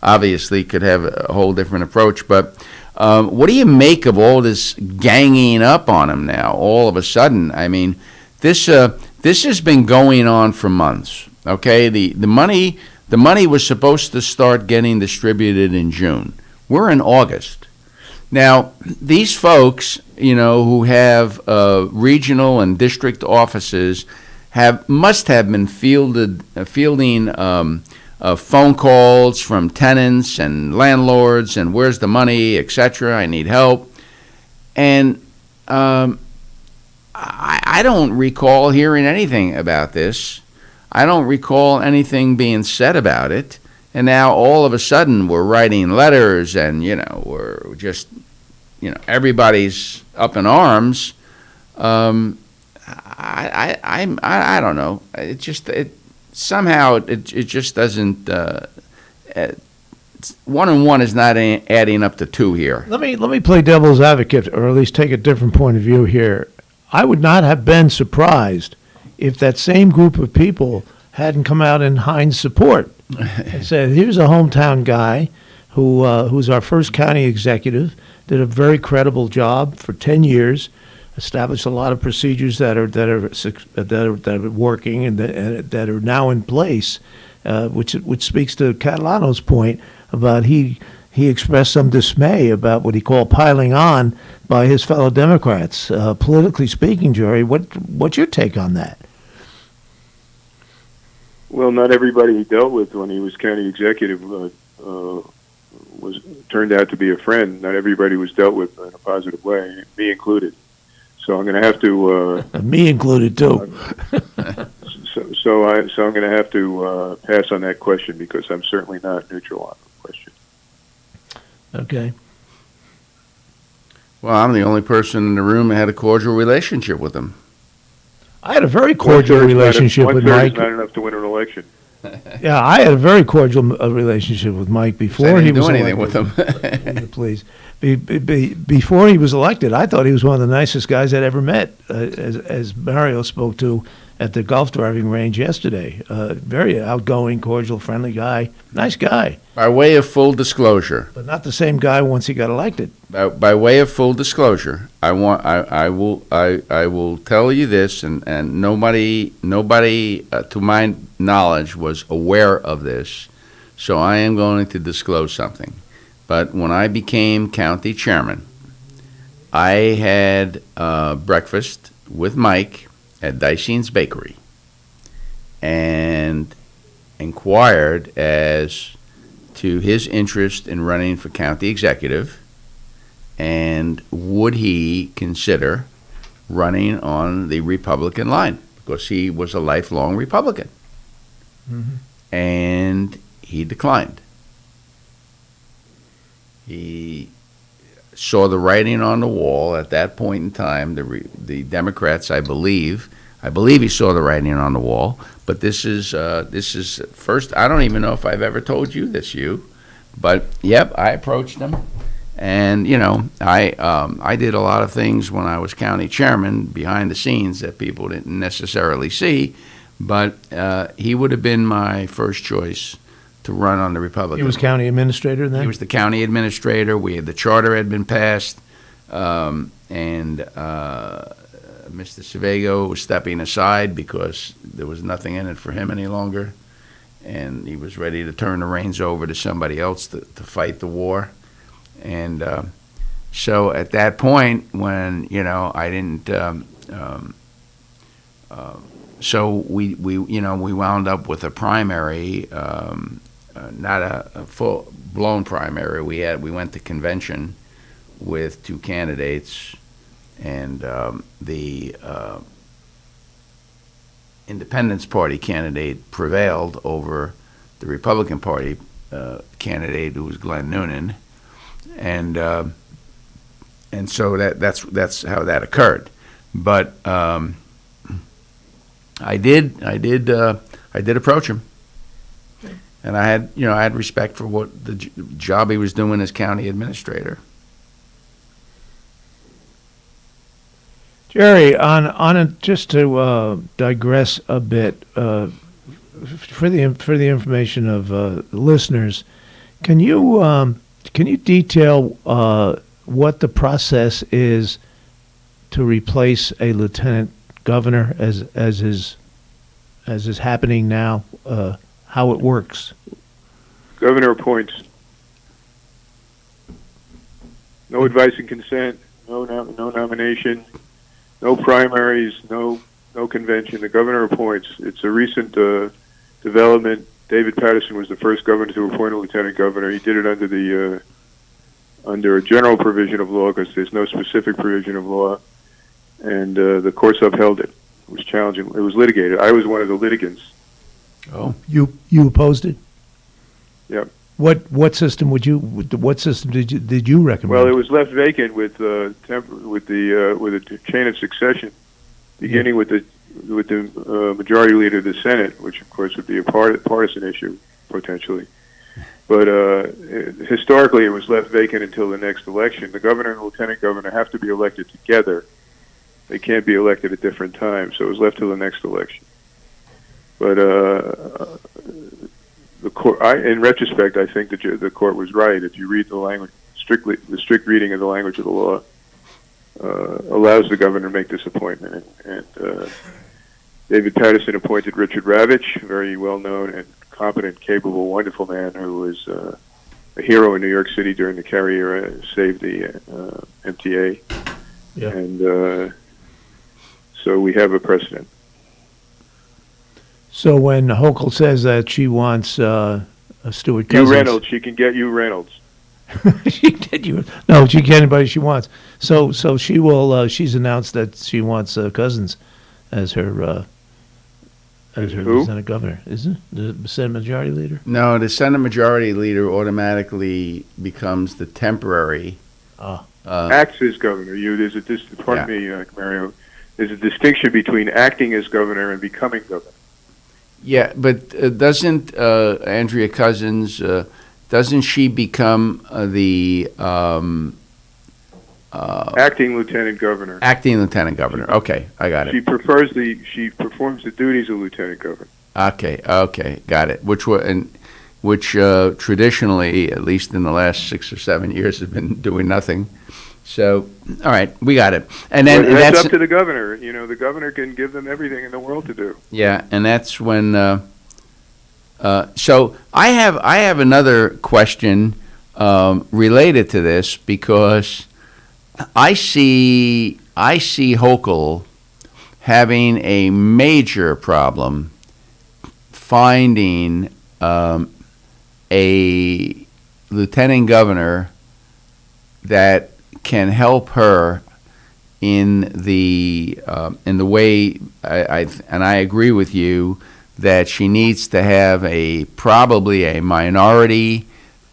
Speaker 10: obviously could have a whole different approach. But what do you make of all this ganging up on him now? All of a sudden, I mean, this has been going on for months. Okay, the money was supposed to start getting distributed in June. We're in August. Now, these folks, who have regional and district offices must have been fielding phone calls from tenants and landlords, and where's the money, etc. I need help. And I don't recall hearing anything about this. I don't recall anything being said about it. And now all of a sudden we're writing letters, and we're just everybody's up in arms. I don't know. It just somehow it just doesn't. 1 and 1 is not adding up to 2 here.
Speaker 11: Let me play devil's advocate, or at least take a different point of view here. I would not have been surprised if that same group of people hadn't come out in Hines' support and said, "Here's a hometown guy who's our first county executive, did a very credible job for 10 years, established a lot of procedures that are working and that are now in place," which speaks to Catalano's point about he expressed some dismay about what he called piling on by his fellow Democrats. Politically speaking, Jerry, what's your take on that?
Speaker 18: Well, not everybody he dealt with when he was county executive turned out to be a friend. Not everybody was dealt with in a positive way, me included. So I'm going to have to.
Speaker 11: Me included too.
Speaker 18: So I'm going to have to pass on that question, because I'm certainly not neutral on the question.
Speaker 11: Okay.
Speaker 10: Well, I'm the only person in the room that had a cordial relationship with him.
Speaker 11: I had a very cordial relationship with Mike.
Speaker 18: Not enough to win an election.
Speaker 11: Yeah, I had a very cordial relationship with Mike before he was
Speaker 10: anything
Speaker 11: elected.
Speaker 10: with him.
Speaker 11: Please. Before he was elected, I thought he was one of the nicest guys I'd ever met, as Mario spoke to at the golf driving range yesterday. Very outgoing, cordial, friendly guy. Nice guy.
Speaker 10: By way of full disclosure.
Speaker 11: But not the same guy once he got elected.
Speaker 10: By way of full disclosure, I will tell you this, and nobody to my knowledge was aware of this, so I am going to disclose something. But when I became county chairman, I had breakfast with Mike at Diceen's Bakery and inquired as to his interest in running for county executive, and would he consider running on the Republican line, because he was a lifelong Republican. Mm-hmm. And he declined. He saw the writing on the wall at that point in time. The Democrats, I believe he saw the writing on the wall. But this is first. I don't even know if I've ever told you this, Hugh. But yep, I approached him, and I did a lot of things when I was county chairman behind the scenes that people didn't necessarily see. But he would have been my first choice to run on the Republican.
Speaker 11: He was county administrator then?
Speaker 10: He was the county administrator. The charter had been passed, and Mr. Sevago was stepping aside because there was nothing in it for him any longer, and he was ready to turn the reins over to somebody else to fight the war. And so at that point, when I didn't, so we wound up with a primary. Not a full-blown primary. We went to convention with 2 candidates, and the Independence Party candidate prevailed over the Republican Party candidate, who was Glenn Noonan, and so that's how that occurred. But I did approach him. And I had respect for what the job he was doing as county administrator.
Speaker 11: Jerry, just to digress a bit, for the information of listeners, can you detail what the process is to replace a lieutenant governor as is happening now? How it works?
Speaker 18: Governor appoints. No advice and consent. No nomination. No primaries. No convention. The governor appoints. It's a recent development. David Patterson was the first governor to appoint a lieutenant governor. He did it under a general provision of law because there's no specific provision of law, and the courts upheld it. It was challenging. It was litigated. I was one of the litigants.
Speaker 11: Oh, you opposed it?
Speaker 18: Yep.
Speaker 11: What system did you recommend?
Speaker 18: Well, it was left vacant with a chain of succession, beginning with the majority leader of the Senate, which of course would be a partisan issue potentially. But historically, it was left vacant until the next election. The governor and lieutenant governor have to be elected together. They can't be elected at different times, so it was left till the next election. But the court, in retrospect, I think that the court was right. If you read the language the strict reading of the language of the law allows the governor to make this appointment. And David Patterson appointed Richard Ravitch, very well-known and competent, capable, wonderful man who was a hero in New York City during the Kerry era, saved the MTA.
Speaker 11: Yeah.
Speaker 18: And so we have a precedent.
Speaker 11: So when Hochul says that she wants Stuart Cousins...
Speaker 18: Hugh Reynolds, she can get Hugh Reynolds.
Speaker 11: She can get anybody she wants. So she will. She's announced that she wants Cousins as her Senate governor, isn't it? The Senate Majority Leader.
Speaker 10: No, the Senate Majority Leader automatically becomes the temporary.
Speaker 18: Acts as governor. Mario. There's a distinction between acting as governor and becoming governor.
Speaker 10: Yeah, but doesn't Andrea Cousins? Doesn't she become the
Speaker 18: acting lieutenant governor?
Speaker 10: Acting lieutenant governor. Okay, I got it.
Speaker 18: She performs the duties of lieutenant governor.
Speaker 10: Okay, got it. Which traditionally, at least in the last 6 or 7 years, have been doing nothing. So, all right, we got it. And then
Speaker 18: that's up to the governor. You know, the governor can give them everything in the world to do.
Speaker 10: Yeah, and that's when. So I have another question related to this because I see Hochul having a major problem finding a lieutenant governor that can help her in the way I agree with you that she needs to have probably a minority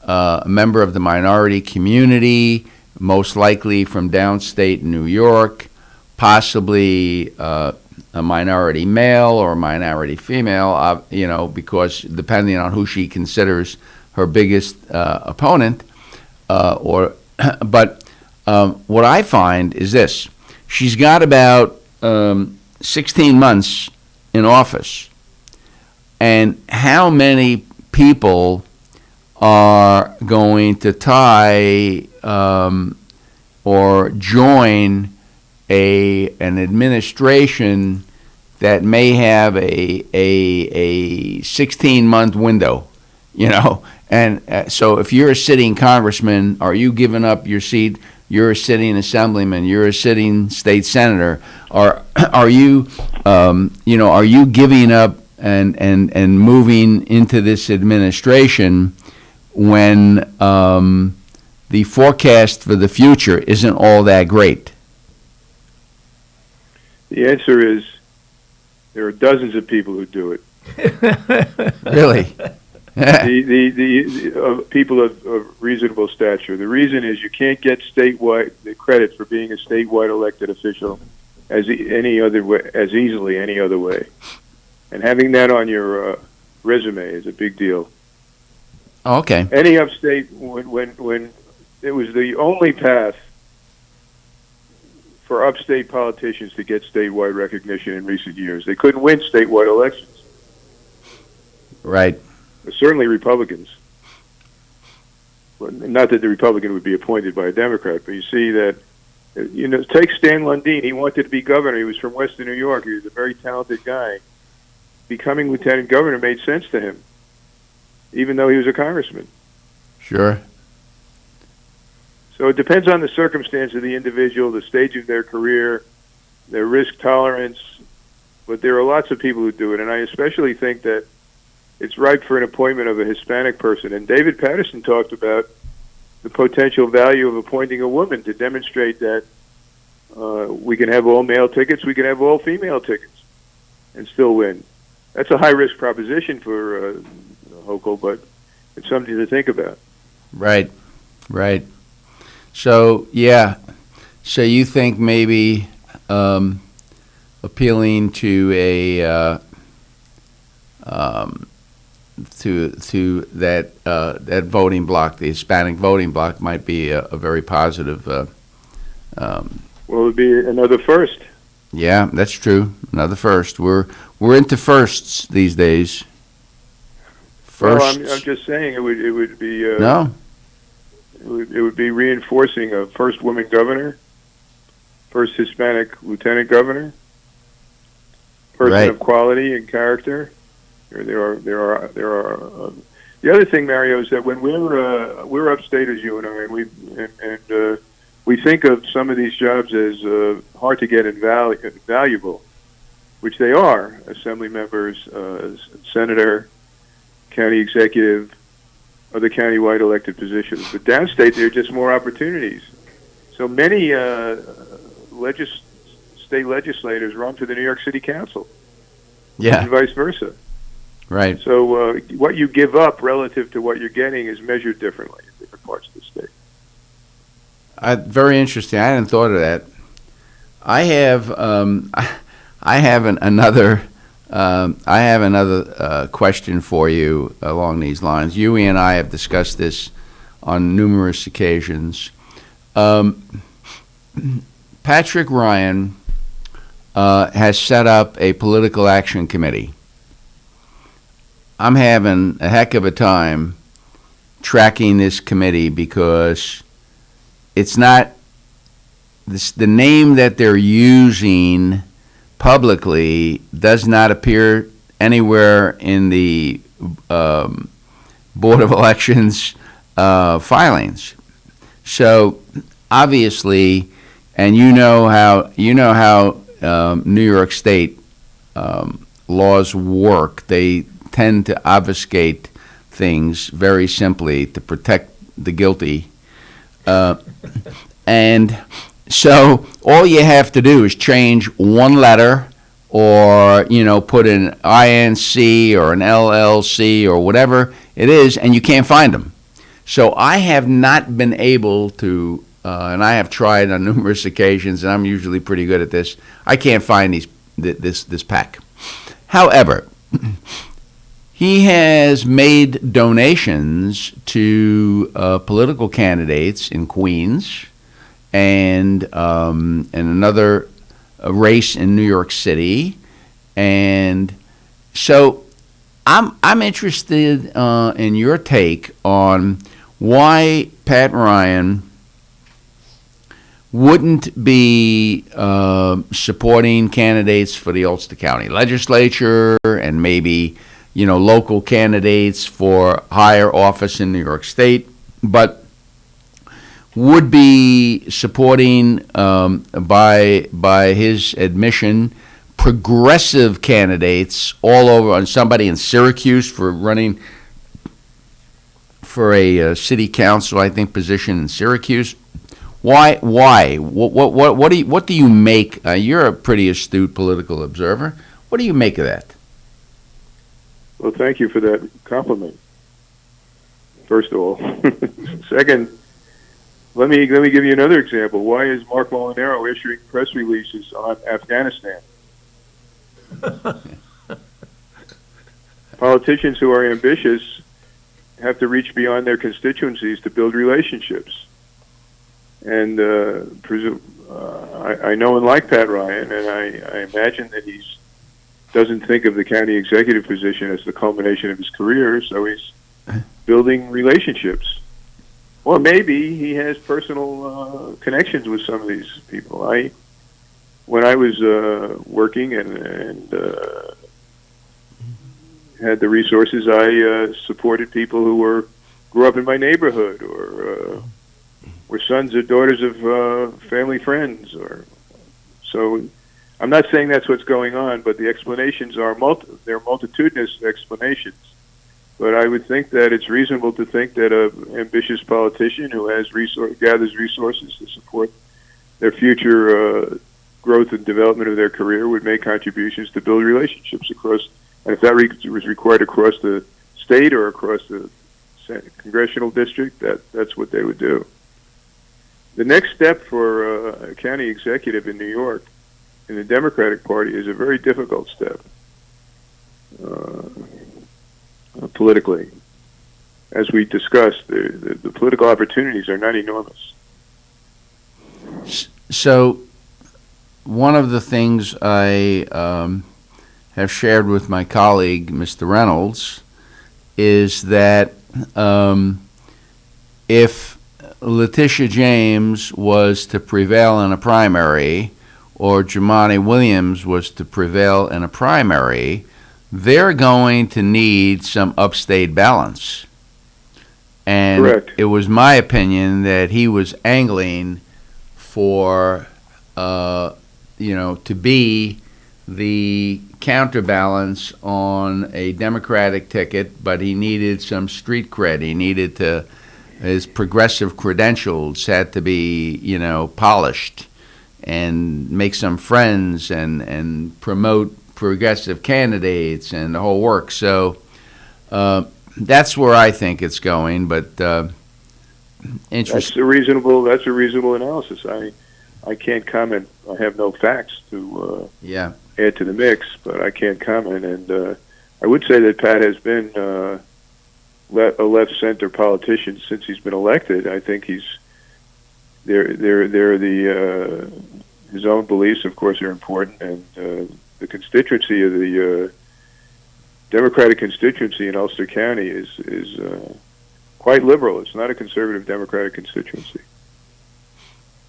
Speaker 10: member of the minority community, most likely from downstate New York, possibly a minority male or a minority female, because depending on who she considers her biggest opponent, but what I find is this: she's got about 16 months in office. And how many people are going to tie or join an administration that may have a 16-month window, And so if you're a sitting congressman, are you giving up your seat? You're a sitting assemblyman. You're a sitting state senator. Are you giving up and moving into this administration when the forecast for the future isn't all that great?
Speaker 18: The answer is there are dozens of people who do it.
Speaker 10: Really?
Speaker 18: the people of reasonable stature. The reason is you can't get statewide the credit for being a statewide elected official as easily any other way. And having that on your resume is a big deal.
Speaker 10: Oh, okay.
Speaker 18: Any upstate, when it was the only path for upstate politicians to get statewide recognition in recent years. They couldn't win statewide elections.
Speaker 10: Right.
Speaker 18: Certainly Republicans. Well, not that the Republican would be appointed by a Democrat, but you see that, take Stan Lundeen. He wanted to be governor. He was from Western New York. He was a very talented guy. Becoming lieutenant governor made sense to him, even though he was a congressman.
Speaker 10: Sure.
Speaker 18: So it depends on the circumstance of the individual, the stage of their career, their risk tolerance. But there are lots of people who do it, and I especially think that it's ripe for an appointment of a Hispanic person. And David Patterson talked about the potential value of appointing a woman to demonstrate that we can have all male tickets, we can have all female tickets, and still win. That's a high-risk proposition for Hochul, but it's something to think about.
Speaker 10: Right, right. So, yeah. So you think maybe appealing to a to that voting bloc, the Hispanic voting bloc, might be a very positive.
Speaker 18: Well, it would be another first.
Speaker 10: Yeah, that's true. Another first. We're into firsts these days. Firsts.
Speaker 18: Well, I'm just saying it would be
Speaker 10: no.
Speaker 18: It would be reinforcing a first woman governor, first Hispanic lieutenant governor, person of quality and character. There are. The other thing, Mario, is that when we're upstate as you and I, and we think of some of these jobs as hard to get and valuable, which they are. Assembly members, senator, county executive, other county-wide elected positions. But downstate, there are just more opportunities. So many state legislators run for the New York City Council.
Speaker 10: Yeah.
Speaker 18: And vice versa.
Speaker 10: Right.
Speaker 18: So what you give up relative to what you're getting is measured differently in different parts of the state.
Speaker 10: Very interesting. I hadn't thought of that. I have another question for you along these lines. You and I have discussed this on numerous occasions. Patrick Ryan has set up a political action committee. I'm having a heck of a time tracking this committee because it's not the name that they're using publicly does not appear anywhere in the Board of Elections filings. So obviously, and you know how New York State laws work. They tend to obfuscate things very simply to protect the guilty. And so all you have to do is change one letter or, put an INC or an LLC or whatever it is, and you can't find them. So I have not been able to, and I have tried on numerous occasions, and I'm usually pretty good at this, I can't find this pack. However, he has made donations to political candidates in Queens and another race in New York City, and so I'm interested in your take on why Pat Ryan wouldn't be supporting candidates for the Ulster County Legislature and maybe local candidates for higher office in New York State, but would be supporting, by his admission, progressive candidates all over, on somebody in Syracuse for running for a city council, I think, position in Syracuse. Why? What do you make? You're a pretty astute political observer. What do you make of that?
Speaker 18: Well, thank you for that compliment. First of all, second, let me give you another example. Why is Mark Molinaro issuing press releases on Afghanistan? Politicians who are ambitious have to reach beyond their constituencies to build relationships. And I know and like Pat Ryan, and I imagine that he doesn't think of the county executive position as the culmination of his career, so he's building relationships. Or maybe he has personal connections with some of these people. When I was working and had the resources, I supported people who grew up in my neighborhood, or were sons or daughters of family friends. So I'm not saying that's what's going on, but the explanations are they're multitudinous explanations. But I would think that it's reasonable to think that an ambitious politician who gathers resources to support their future growth and development of their career would make contributions to build relationships across, and if that was required across the state or across the congressional district, that's what they would do. The next step for a county executive in New York in the Democratic Party is a very difficult step. Politically, as we discussed, the political opportunities are not enormous.
Speaker 10: So, one of the things I have shared with my colleague, Mr. Reynolds, is that if Letitia James was to prevail in a primary, or Jumaane Williams was to prevail in a primary, they're going to need some upstate balance. And
Speaker 18: correct.
Speaker 10: It was my opinion that he was angling for, to be the counterbalance on a Democratic ticket, but he needed some street cred. He needed his progressive credentials had to be, polished and make some friends and promote progressive candidates and the whole work. So that's where I think it's going. But
Speaker 18: interesting. That's a reasonable analysis. I can't comment. I have no facts to add to the mix, but I can't comment. And I would say that Pat has been a left-center politician since he's been elected. I think his own beliefs, of course, are important, and the constituency of the Democratic constituency in Ulster County is quite liberal. It's not a conservative Democratic constituency.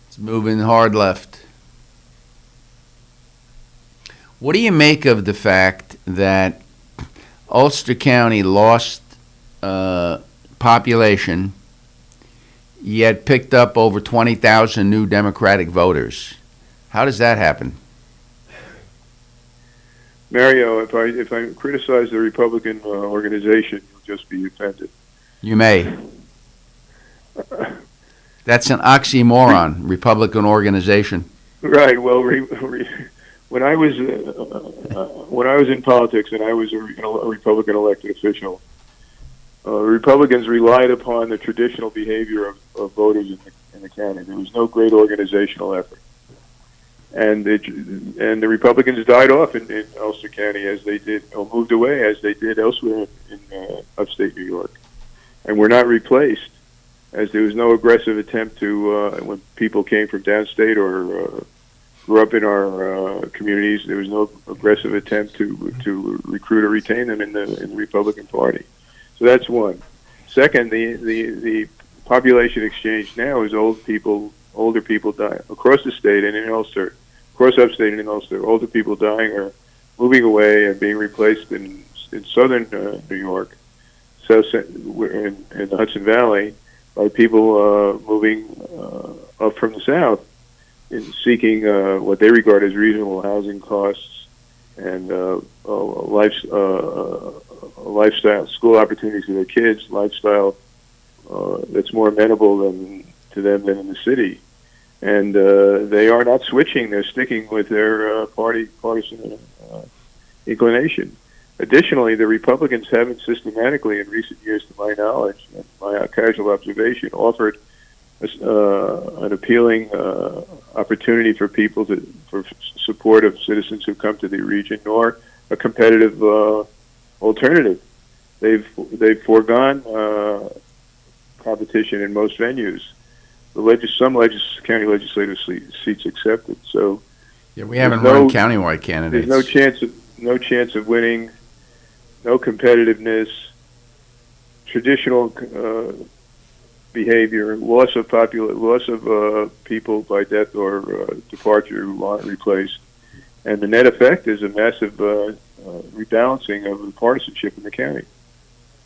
Speaker 10: It's moving hard left. What do you make of the fact that Ulster County lost population, yet picked up over 20,000 new Democratic voters? How does that happen?
Speaker 18: Mario, if I criticize the Republican organization, you'll just be offended.
Speaker 10: You may. That's an oxymoron, Republican organization.
Speaker 18: Right. Well, when I was in politics and I was a Republican elected official, Republicans relied upon the traditional behavior of voters in the county. There was no great organizational effort. And the Republicans died off in Ulster County as they did, or moved away as they did elsewhere in upstate New York, and were not replaced, as there was no aggressive attempt to, when people came from downstate or grew up in our communities, there was no aggressive attempt to recruit or retain them in the Republican Party. So that's one. Second, the population exchange now is older people dying across the state and in Ulster, across upstate and in Ulster. Older people dying or moving away and being replaced in southern New York, so in the Hudson Valley, by people moving up from the south in seeking what they regard as reasonable housing costs and lifestyle, school opportunities for their kids, lifestyle that's more amenable to them than in the city. And they are not switching; they're sticking with their partisan inclination. Additionally, the Republicans haven't systematically, in recent years, to my knowledge and my casual observation, offered an appealing opportunity for people for support of citizens who come to the region, nor a competitive alternative. They've foregone competition in most venues. county legislative seats accepted. So
Speaker 10: yeah, we haven't run countywide candidates.
Speaker 18: There's no chance of winning, no competitiveness, traditional behavior, loss of people by death or departure who aren't replaced, and the net effect is a massive rebalancing of the partisanship in the county.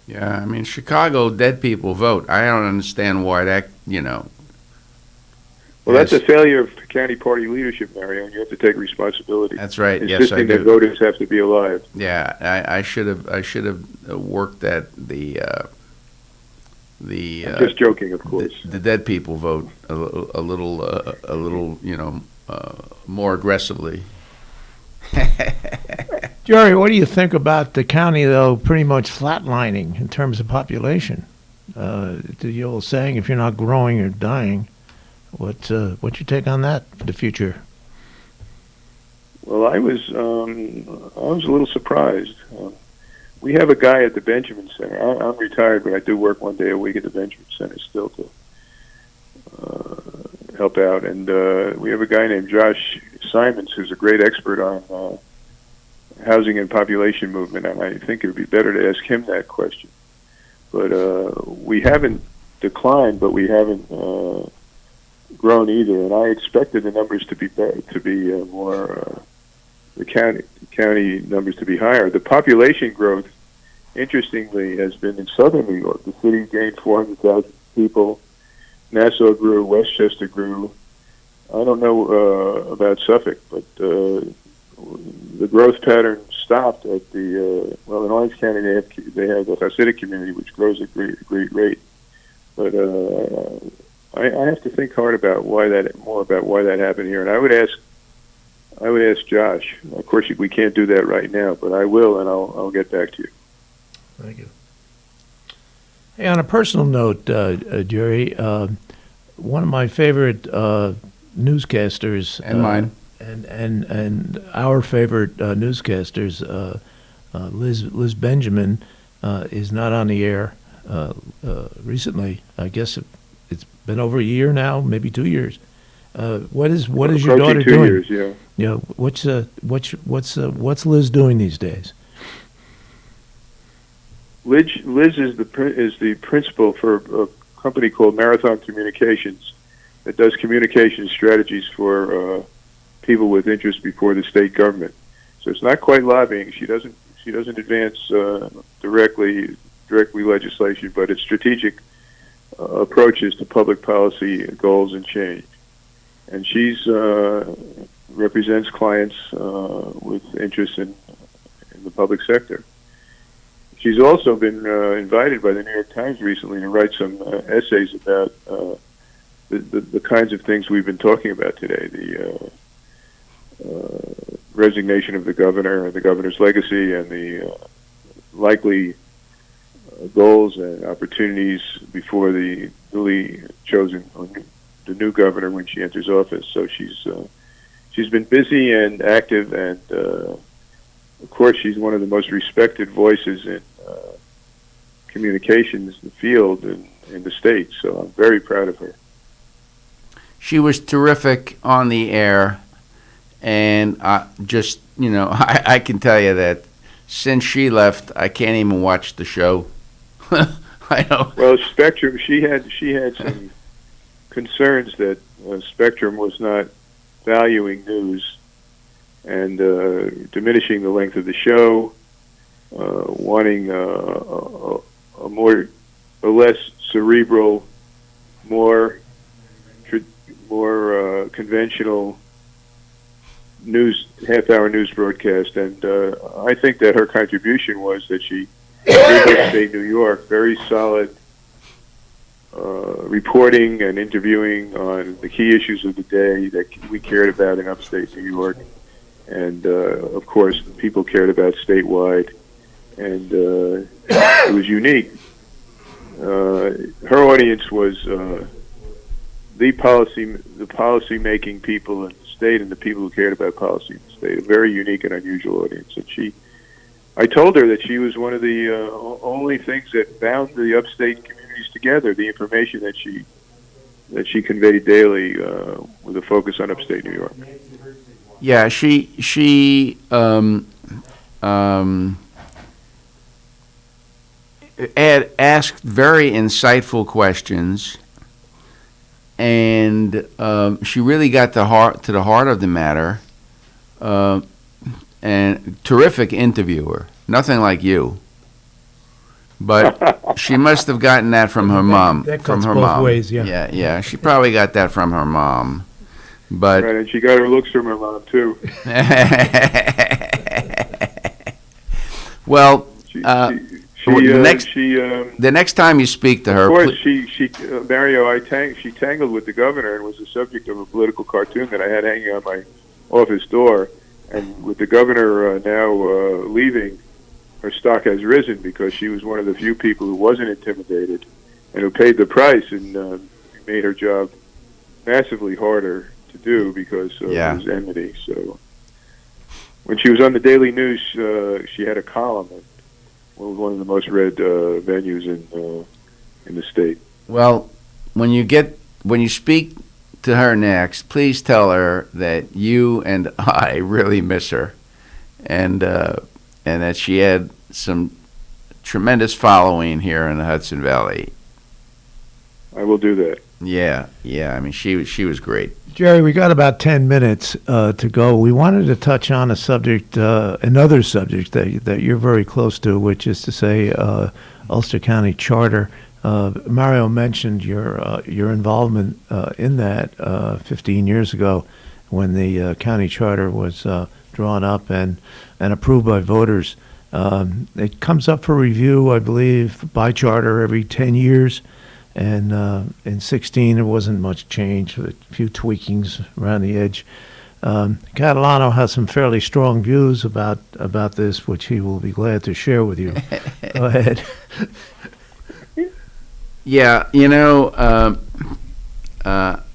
Speaker 10: Yeah, I mean, Chicago, dead people vote. I don't understand why that,
Speaker 18: Well, that's a failure of county party leadership, Mario, and you have to take responsibility.
Speaker 10: That's right.
Speaker 18: Insisting
Speaker 10: Yes, I do.
Speaker 18: that voters have to be alive.
Speaker 10: Yeah, I should have worked at the.
Speaker 18: I'm just joking, of course.
Speaker 10: The dead people vote a little, more aggressively.
Speaker 11: Jerry, what do you think about the county, though, pretty much flatlining in terms of population? The old saying, if you're not growing, you're dying. What's your take on that for the future?
Speaker 18: Well, I was a little surprised. We have a guy at the Benjamin Center. I'm retired, but I do work one day a week at the Benjamin Center still to help out. And we have a guy named Josh Simons who's a great expert on housing and population movement, and I think it would be better to ask him that question. But we haven't declined, but we haven't grown either. And I expected the numbers to be more the county numbers to be higher. The population growth, interestingly, has been in southern New York. The city gained 400,000 people. Nassau grew. Westchester grew. I don't know about Suffolk, but the growth pattern stopped at in Orange County they have the Hasidic community, which grows at a great rate. But I have to think hard about why that happened here, and I would ask Josh. Of course, we can't do that right now, but I will, and I'll get back to you.
Speaker 11: Thank you. Hey, on a personal note, Jerry, one of my favorite newscasters
Speaker 10: and mine,
Speaker 11: and our favorite newscasters, Liz Benjamin, is not on the air recently. I guess it's been over a year now, maybe 2 years. What is your daughter doing?
Speaker 18: 2 years, yeah.
Speaker 11: Yeah, what's Liz doing these days?
Speaker 18: Liz is the principal for a company called Marathon Communications that does communication strategies for people with interest before the state government. So it's not quite lobbying. She doesn't advance directly legislation, but it's strategic approaches to public policy goals and change. And she's represents clients with interest in the public sector. She's also been invited by the New York Times recently to write some essays about the kinds of things we've been talking about today, the resignation of the governor and the governor's legacy and the likely goals and opportunities before the newly chosen the new governor when she enters office. So she's been busy and active, and of course she's one of the most respected voices in communications field in the state. So I'm very proud of her.
Speaker 10: She was terrific on the air, and I can tell you that since she left, I can't even watch the show. I know.
Speaker 18: Well, Spectrum, she had some concerns that Spectrum was not valuing news and diminishing the length of the show, wanting a less cerebral, more conventional half-hour news broadcast. And I think that her contribution was that she gave upstate New York very solid reporting and interviewing on the key issues of the day that we cared about in upstate New York. And, of course, people cared about statewide. And it was unique. Her audience was the policy-making people in the state and the people who cared about policy in the state. A very unique and unusual audience. And I told her that she was one of the only things that bound the upstate communities together, the information that she that she conveyed daily with a focus on upstate New York.
Speaker 10: Yeah, she asked very insightful questions, and she really got to the heart of the matter. And terrific interviewer, nothing like you. But she must have gotten that from her mom.
Speaker 11: That
Speaker 10: from
Speaker 11: cuts
Speaker 10: her
Speaker 11: both
Speaker 10: mom.
Speaker 11: ways, yeah.
Speaker 10: Yeah. She probably got that from her mom. But
Speaker 18: Right, and she got her looks from her mom too.
Speaker 10: Well,
Speaker 18: the
Speaker 10: next time you speak to her,
Speaker 18: of course, Mario, she tangled with the governor and was the subject of a political cartoon that I had hanging on my office door. And with the governor now leaving, her stock has risen because she was one of the few people who wasn't intimidated and who paid the price, and made her job massively harder to do because of his enmity. So when she was on the Daily News, she had a column. It was one of the most read venues in the state.
Speaker 10: Well, when you speak to her next, please tell her that you and I really miss her, and that she had some tremendous following here in the Hudson Valley.
Speaker 18: I will do that.
Speaker 10: Yeah. I mean, she was great.
Speaker 11: Jerry, we got about 10 minutes to go. We wanted to touch on another subject that you're very close to, which is to say Ulster County Charter. Mario mentioned your involvement in that 15 years ago when the county charter was drawn up and approved by voters. It comes up for review, I believe, by charter every 10 years. And in 16, there wasn't much change, a few tweakings around the edge. Catalano has some fairly strong views about this, which he will be glad to share with you. Go ahead.
Speaker 10: Yeah, I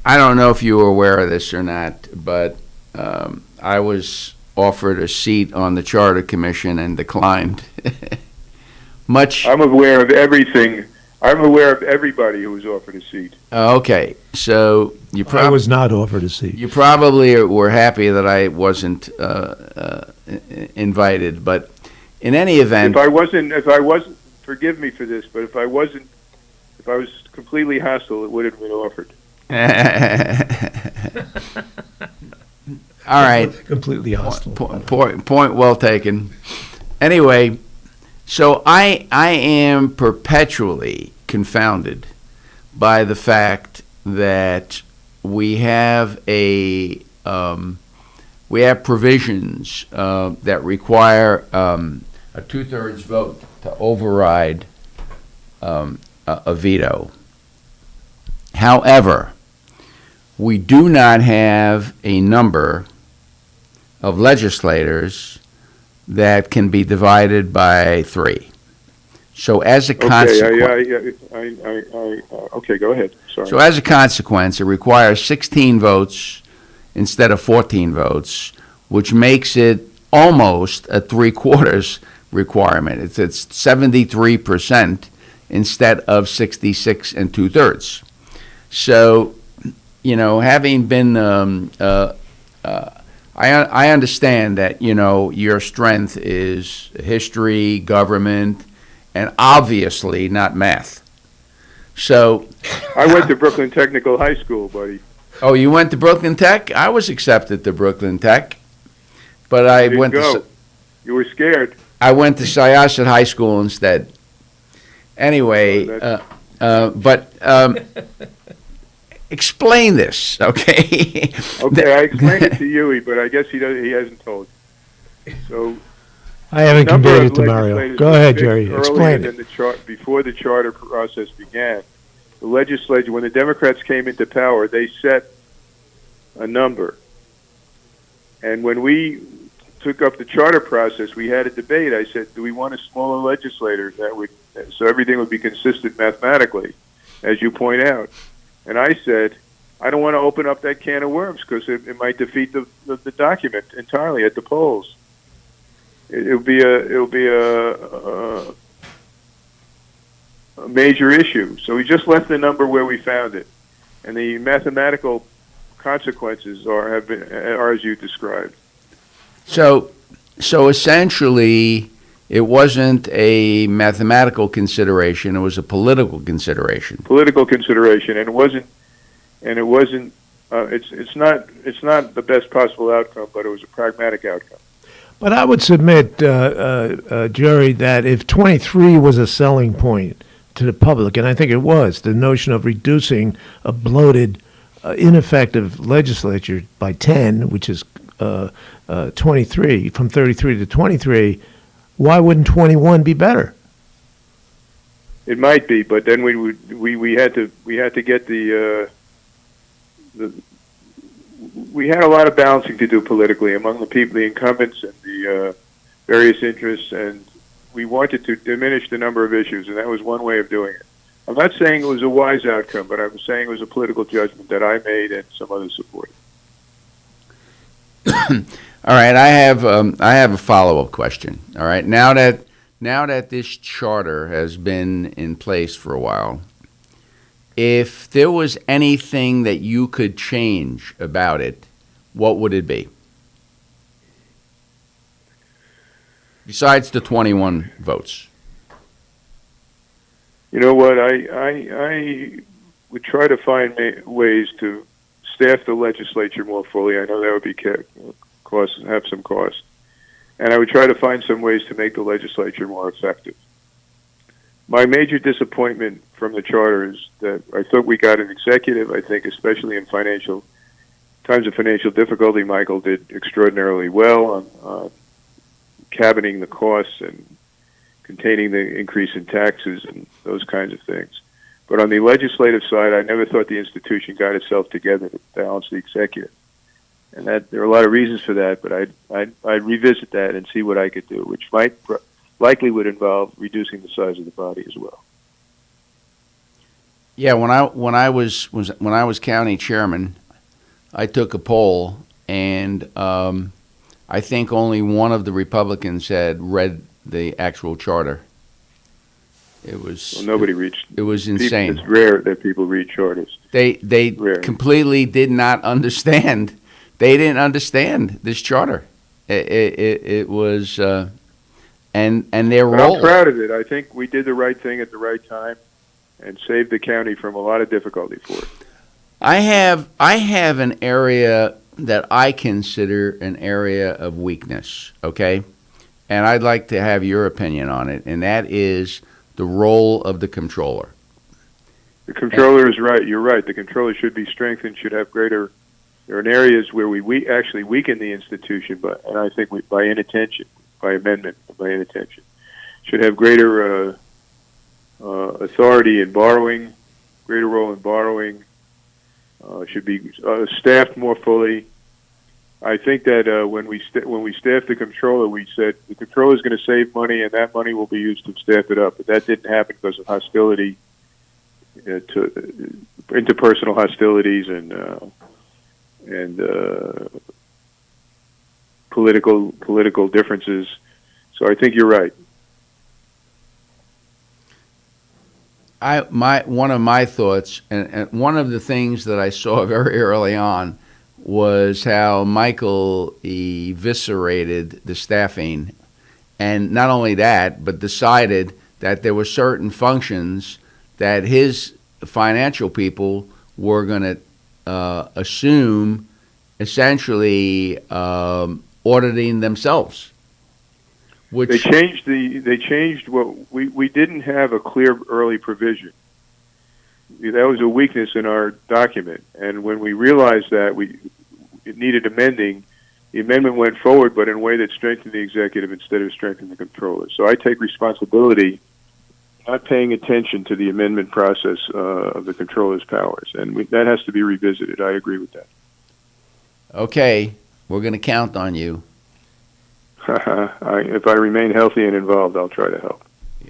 Speaker 10: don't know if you were aware of this or not, but I was offered a seat on the Charter Commission and declined.
Speaker 18: I'm aware of everything. I'm aware of everybody who was offered a seat.
Speaker 10: Okay, so
Speaker 11: I was not offered a seat.
Speaker 10: You probably were happy that I wasn't invited, but in any event,
Speaker 18: if I wasn't, forgive me for this, but if I was completely hostile, it would have been offered.
Speaker 10: All right.
Speaker 11: Completely hostile.
Speaker 10: Point well taken. Anyway, so I am perpetually confounded by the fact that we have provisions that require a 2/3 vote to override a veto. However, we do not have a number of legislators that can be divided by 3. So as a consequence,
Speaker 18: okay, go ahead. Sorry.
Speaker 10: So as a consequence, it requires 16 votes instead of 14 votes, which makes it almost a 3/4 requirement. It's 73% instead of 66 2/3. So, having been, I understand that, your strength is history, government, and obviously not math. So
Speaker 18: I went to Brooklyn Technical High School, buddy.
Speaker 10: Oh, you went to Brooklyn Tech? I was accepted to Brooklyn Tech, but I went to.
Speaker 18: You were scared.
Speaker 10: I went to Syosset High School instead. Anyway, explain this, okay?
Speaker 18: Okay, I explained it to Huey, but I guess he hasn't told you. So
Speaker 11: I haven't conveyed it to Mario. Go ahead, Jerry. Explain it.
Speaker 18: Before the charter process began, the legislature, when the Democrats came into power, they set a number. And when we took up the charter process, we had a debate. I said, do we want a smaller legislature so everything would be consistent mathematically, as you point out? And I said, I don't want to open up that can of worms because it might defeat the document entirely at the polls. It'll be a major issue. So we just left the number where we found it. and the mathematical consequences are as you described.
Speaker 10: So essentially, it wasn't a mathematical consideration; it was a political consideration.
Speaker 18: Political consideration, and it wasn't. It's not the best possible outcome, but it was a pragmatic outcome.
Speaker 11: But I would submit, Jerry, that if 23 was a selling point to the public, and I think it was, the notion of reducing a bloated, ineffective legislature by 10, which is 23, from 33 to 23, why wouldn't 21 be better?
Speaker 18: It might be, but then we had to get we had a lot of balancing to do politically among the people, the incumbents, and the various interests, and we wanted to diminish the number of issues, and that was one way of doing it. I'm not saying it was a wise outcome, but I'm saying it was a political judgment that I made and some others supported.
Speaker 10: All right, I have a follow-up question. All right, now that this charter has been in place for a while, if there was anything that you could change about it, what would it be? Besides the 21 votes.
Speaker 18: You know what? I would try to find ways to staff the legislature more fully. I know that would be have some cost. And I would try to find some ways to make the legislature more effective. My major disappointment from the charter is that I thought we got an executive. I think, especially in times of financial difficulty, Michael did extraordinarily well on cabining the costs and containing the increase in taxes and those kinds of things. But on the legislative side, I never thought the institution got itself together to balance the executive. And that there are a lot of reasons for that, but I'd revisit that and see what I could do, which likely would involve reducing the size of the body as well.
Speaker 10: Yeah, when I was county chairman, I took a poll, and I think only one of the Republicans had read the actual charter. It was
Speaker 18: nobody reached.
Speaker 10: It was insane.
Speaker 18: It's rare that people read charters.
Speaker 10: They completely did not understand. They didn't understand this charter. It was. And their role.
Speaker 18: I'm proud of it. I think we did the right thing at the right time and saved the county from a lot of difficulty for it.
Speaker 10: I have an area that I consider an area of weakness, okay? And I'd like to have your opinion on it, and that is the role of the comptroller.
Speaker 18: The comptroller is right. You're right. The comptroller should be strengthened, should have greater. There are areas where we actually weaken the institution, and I think by inattention. By amendment, by inattention, should have greater authority in borrowing, greater role in borrowing, should be staffed more fully. I think that when we staffed the comptroller, we said the comptroller is going to save money, and that money will be used to staff it up. But that didn't happen because of hostility, interpersonal hostilities, and political differences. So I think you're right.
Speaker 10: One of my thoughts, and one of the things that I saw very early on, was how Michael eviscerated the staffing, and not only that, but decided that there were certain functions that his financial people were going to assume, essentially auditing themselves. Which
Speaker 18: they changed what we didn't have a clear early provision. That was a weakness in our document, and when we realized that it needed amending, the amendment went forward, but in a way that strengthened the executive instead of strengthening the comptroller. So I take responsibility not paying attention to the amendment process of the comptroller's powers, and that has to be revisited. I agree with that.
Speaker 10: Okay, we're going to count on you.
Speaker 18: If I remain healthy and involved, I'll try to help.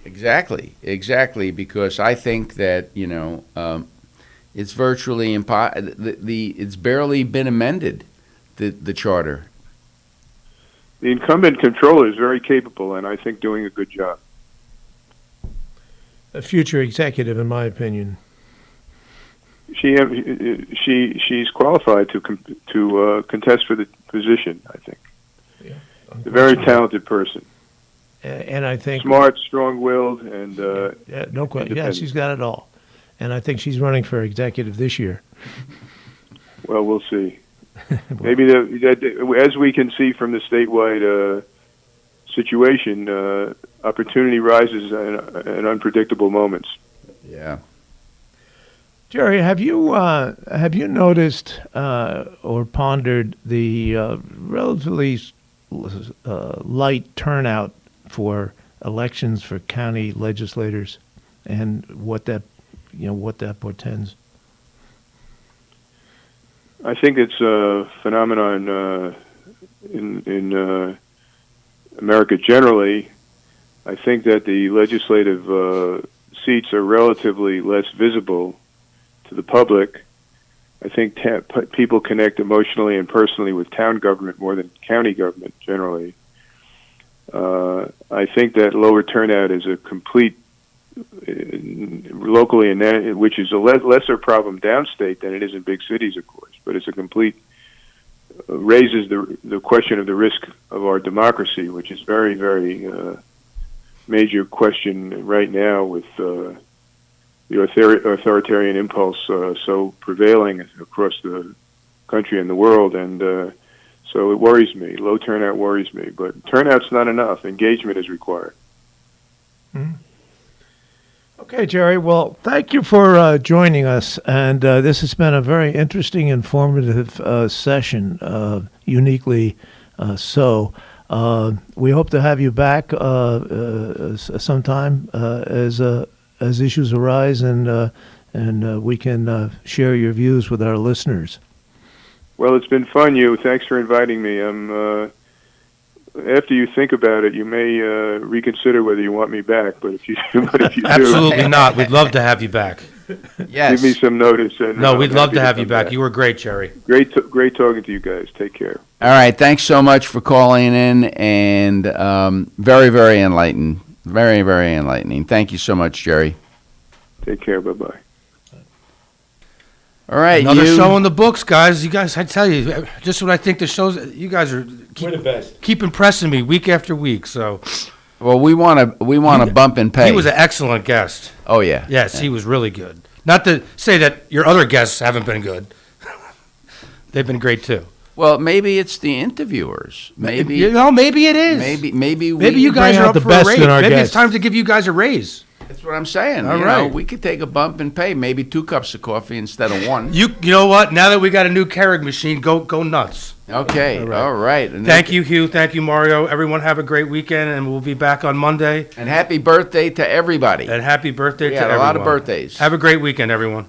Speaker 10: Exactly, because I think that, it's virtually impossible. It's barely been amended, the charter.
Speaker 18: The incumbent comptroller is very capable and I think doing a good job.
Speaker 11: A future executive, in my opinion.
Speaker 18: she's qualified to contest for the position. I think. Yeah, a very talented person.
Speaker 11: And I think
Speaker 18: smart, strong-willed, and
Speaker 11: no question. Yeah, she's got it all. And I think she's running for executive this year.
Speaker 18: Well, we'll see. Maybe as we can see from the statewide situation, opportunity rises in unpredictable moments.
Speaker 10: Yeah.
Speaker 11: Jerry, have you noticed or pondered the relatively light turnout for elections for county legislators, and what that portends?
Speaker 18: I think it's a phenomenon in America generally. I think that the legislative seats are relatively less visible to the public. I think people connect emotionally and personally with town government more than county government generally. I think that lower turnout is a complete locally, which is a lesser problem downstate than it is in big cities, of course. But it's a complete raises the question of the risk of our democracy, which is very, very major question right now with the authoritarian impulse so prevailing across the country and the world, and so it worries me. Low turnout worries me, but turnout's not enough. Engagement is required.
Speaker 11: Mm-hmm. Okay, Jerry. Well, thank you for joining us, and this has been a very interesting, informative session, uniquely so. We hope to have you back sometime as issues arise, and we can share your views with our listeners.
Speaker 18: Well, it's been fun, Hugh. Thanks for inviting me. After you think about it, you may reconsider whether you want me back. But if you do,
Speaker 12: absolutely not. We'd love to have you back.
Speaker 18: Yes. Give me some notice. And,
Speaker 12: no, we'd love to have you back. You were great, Jerry.
Speaker 18: Great talking to you guys. Take care.
Speaker 10: All right. Thanks so much for calling in, and very, very enlightening. Very, very enlightening. Thank you so much, Jerry.
Speaker 18: Take care. Bye-bye.
Speaker 10: All right,
Speaker 12: another show in the books, guys. You guys, I tell you, just what I think the shows. You guys are keep impressing me week after week. So,
Speaker 10: well, we want to bump and pay.
Speaker 12: He was an excellent guest.
Speaker 10: Oh yeah,
Speaker 12: yes,
Speaker 10: yeah.
Speaker 12: He was really good. Not to say that your other guests haven't been good. They've been great too.
Speaker 10: Well, maybe it's the interviewers. Maybe
Speaker 12: maybe it is.
Speaker 10: Maybe
Speaker 12: you guys are up for a raise. Maybe it's time to give you guys a raise.
Speaker 10: That's what I'm saying.
Speaker 12: All right.
Speaker 10: We could take a bump and pay, maybe 2 cups of coffee instead of 1.
Speaker 12: You know what? Now that we got a new Keurig machine, go nuts.
Speaker 10: Okay. All right.
Speaker 12: Thank you, Hugh. Thank you, Mario. Everyone have a great weekend, and we'll be back on Monday.
Speaker 10: And happy birthday to everybody.
Speaker 12: And happy birthday to everyone.
Speaker 10: A lot of birthdays.
Speaker 12: Have a great weekend, everyone.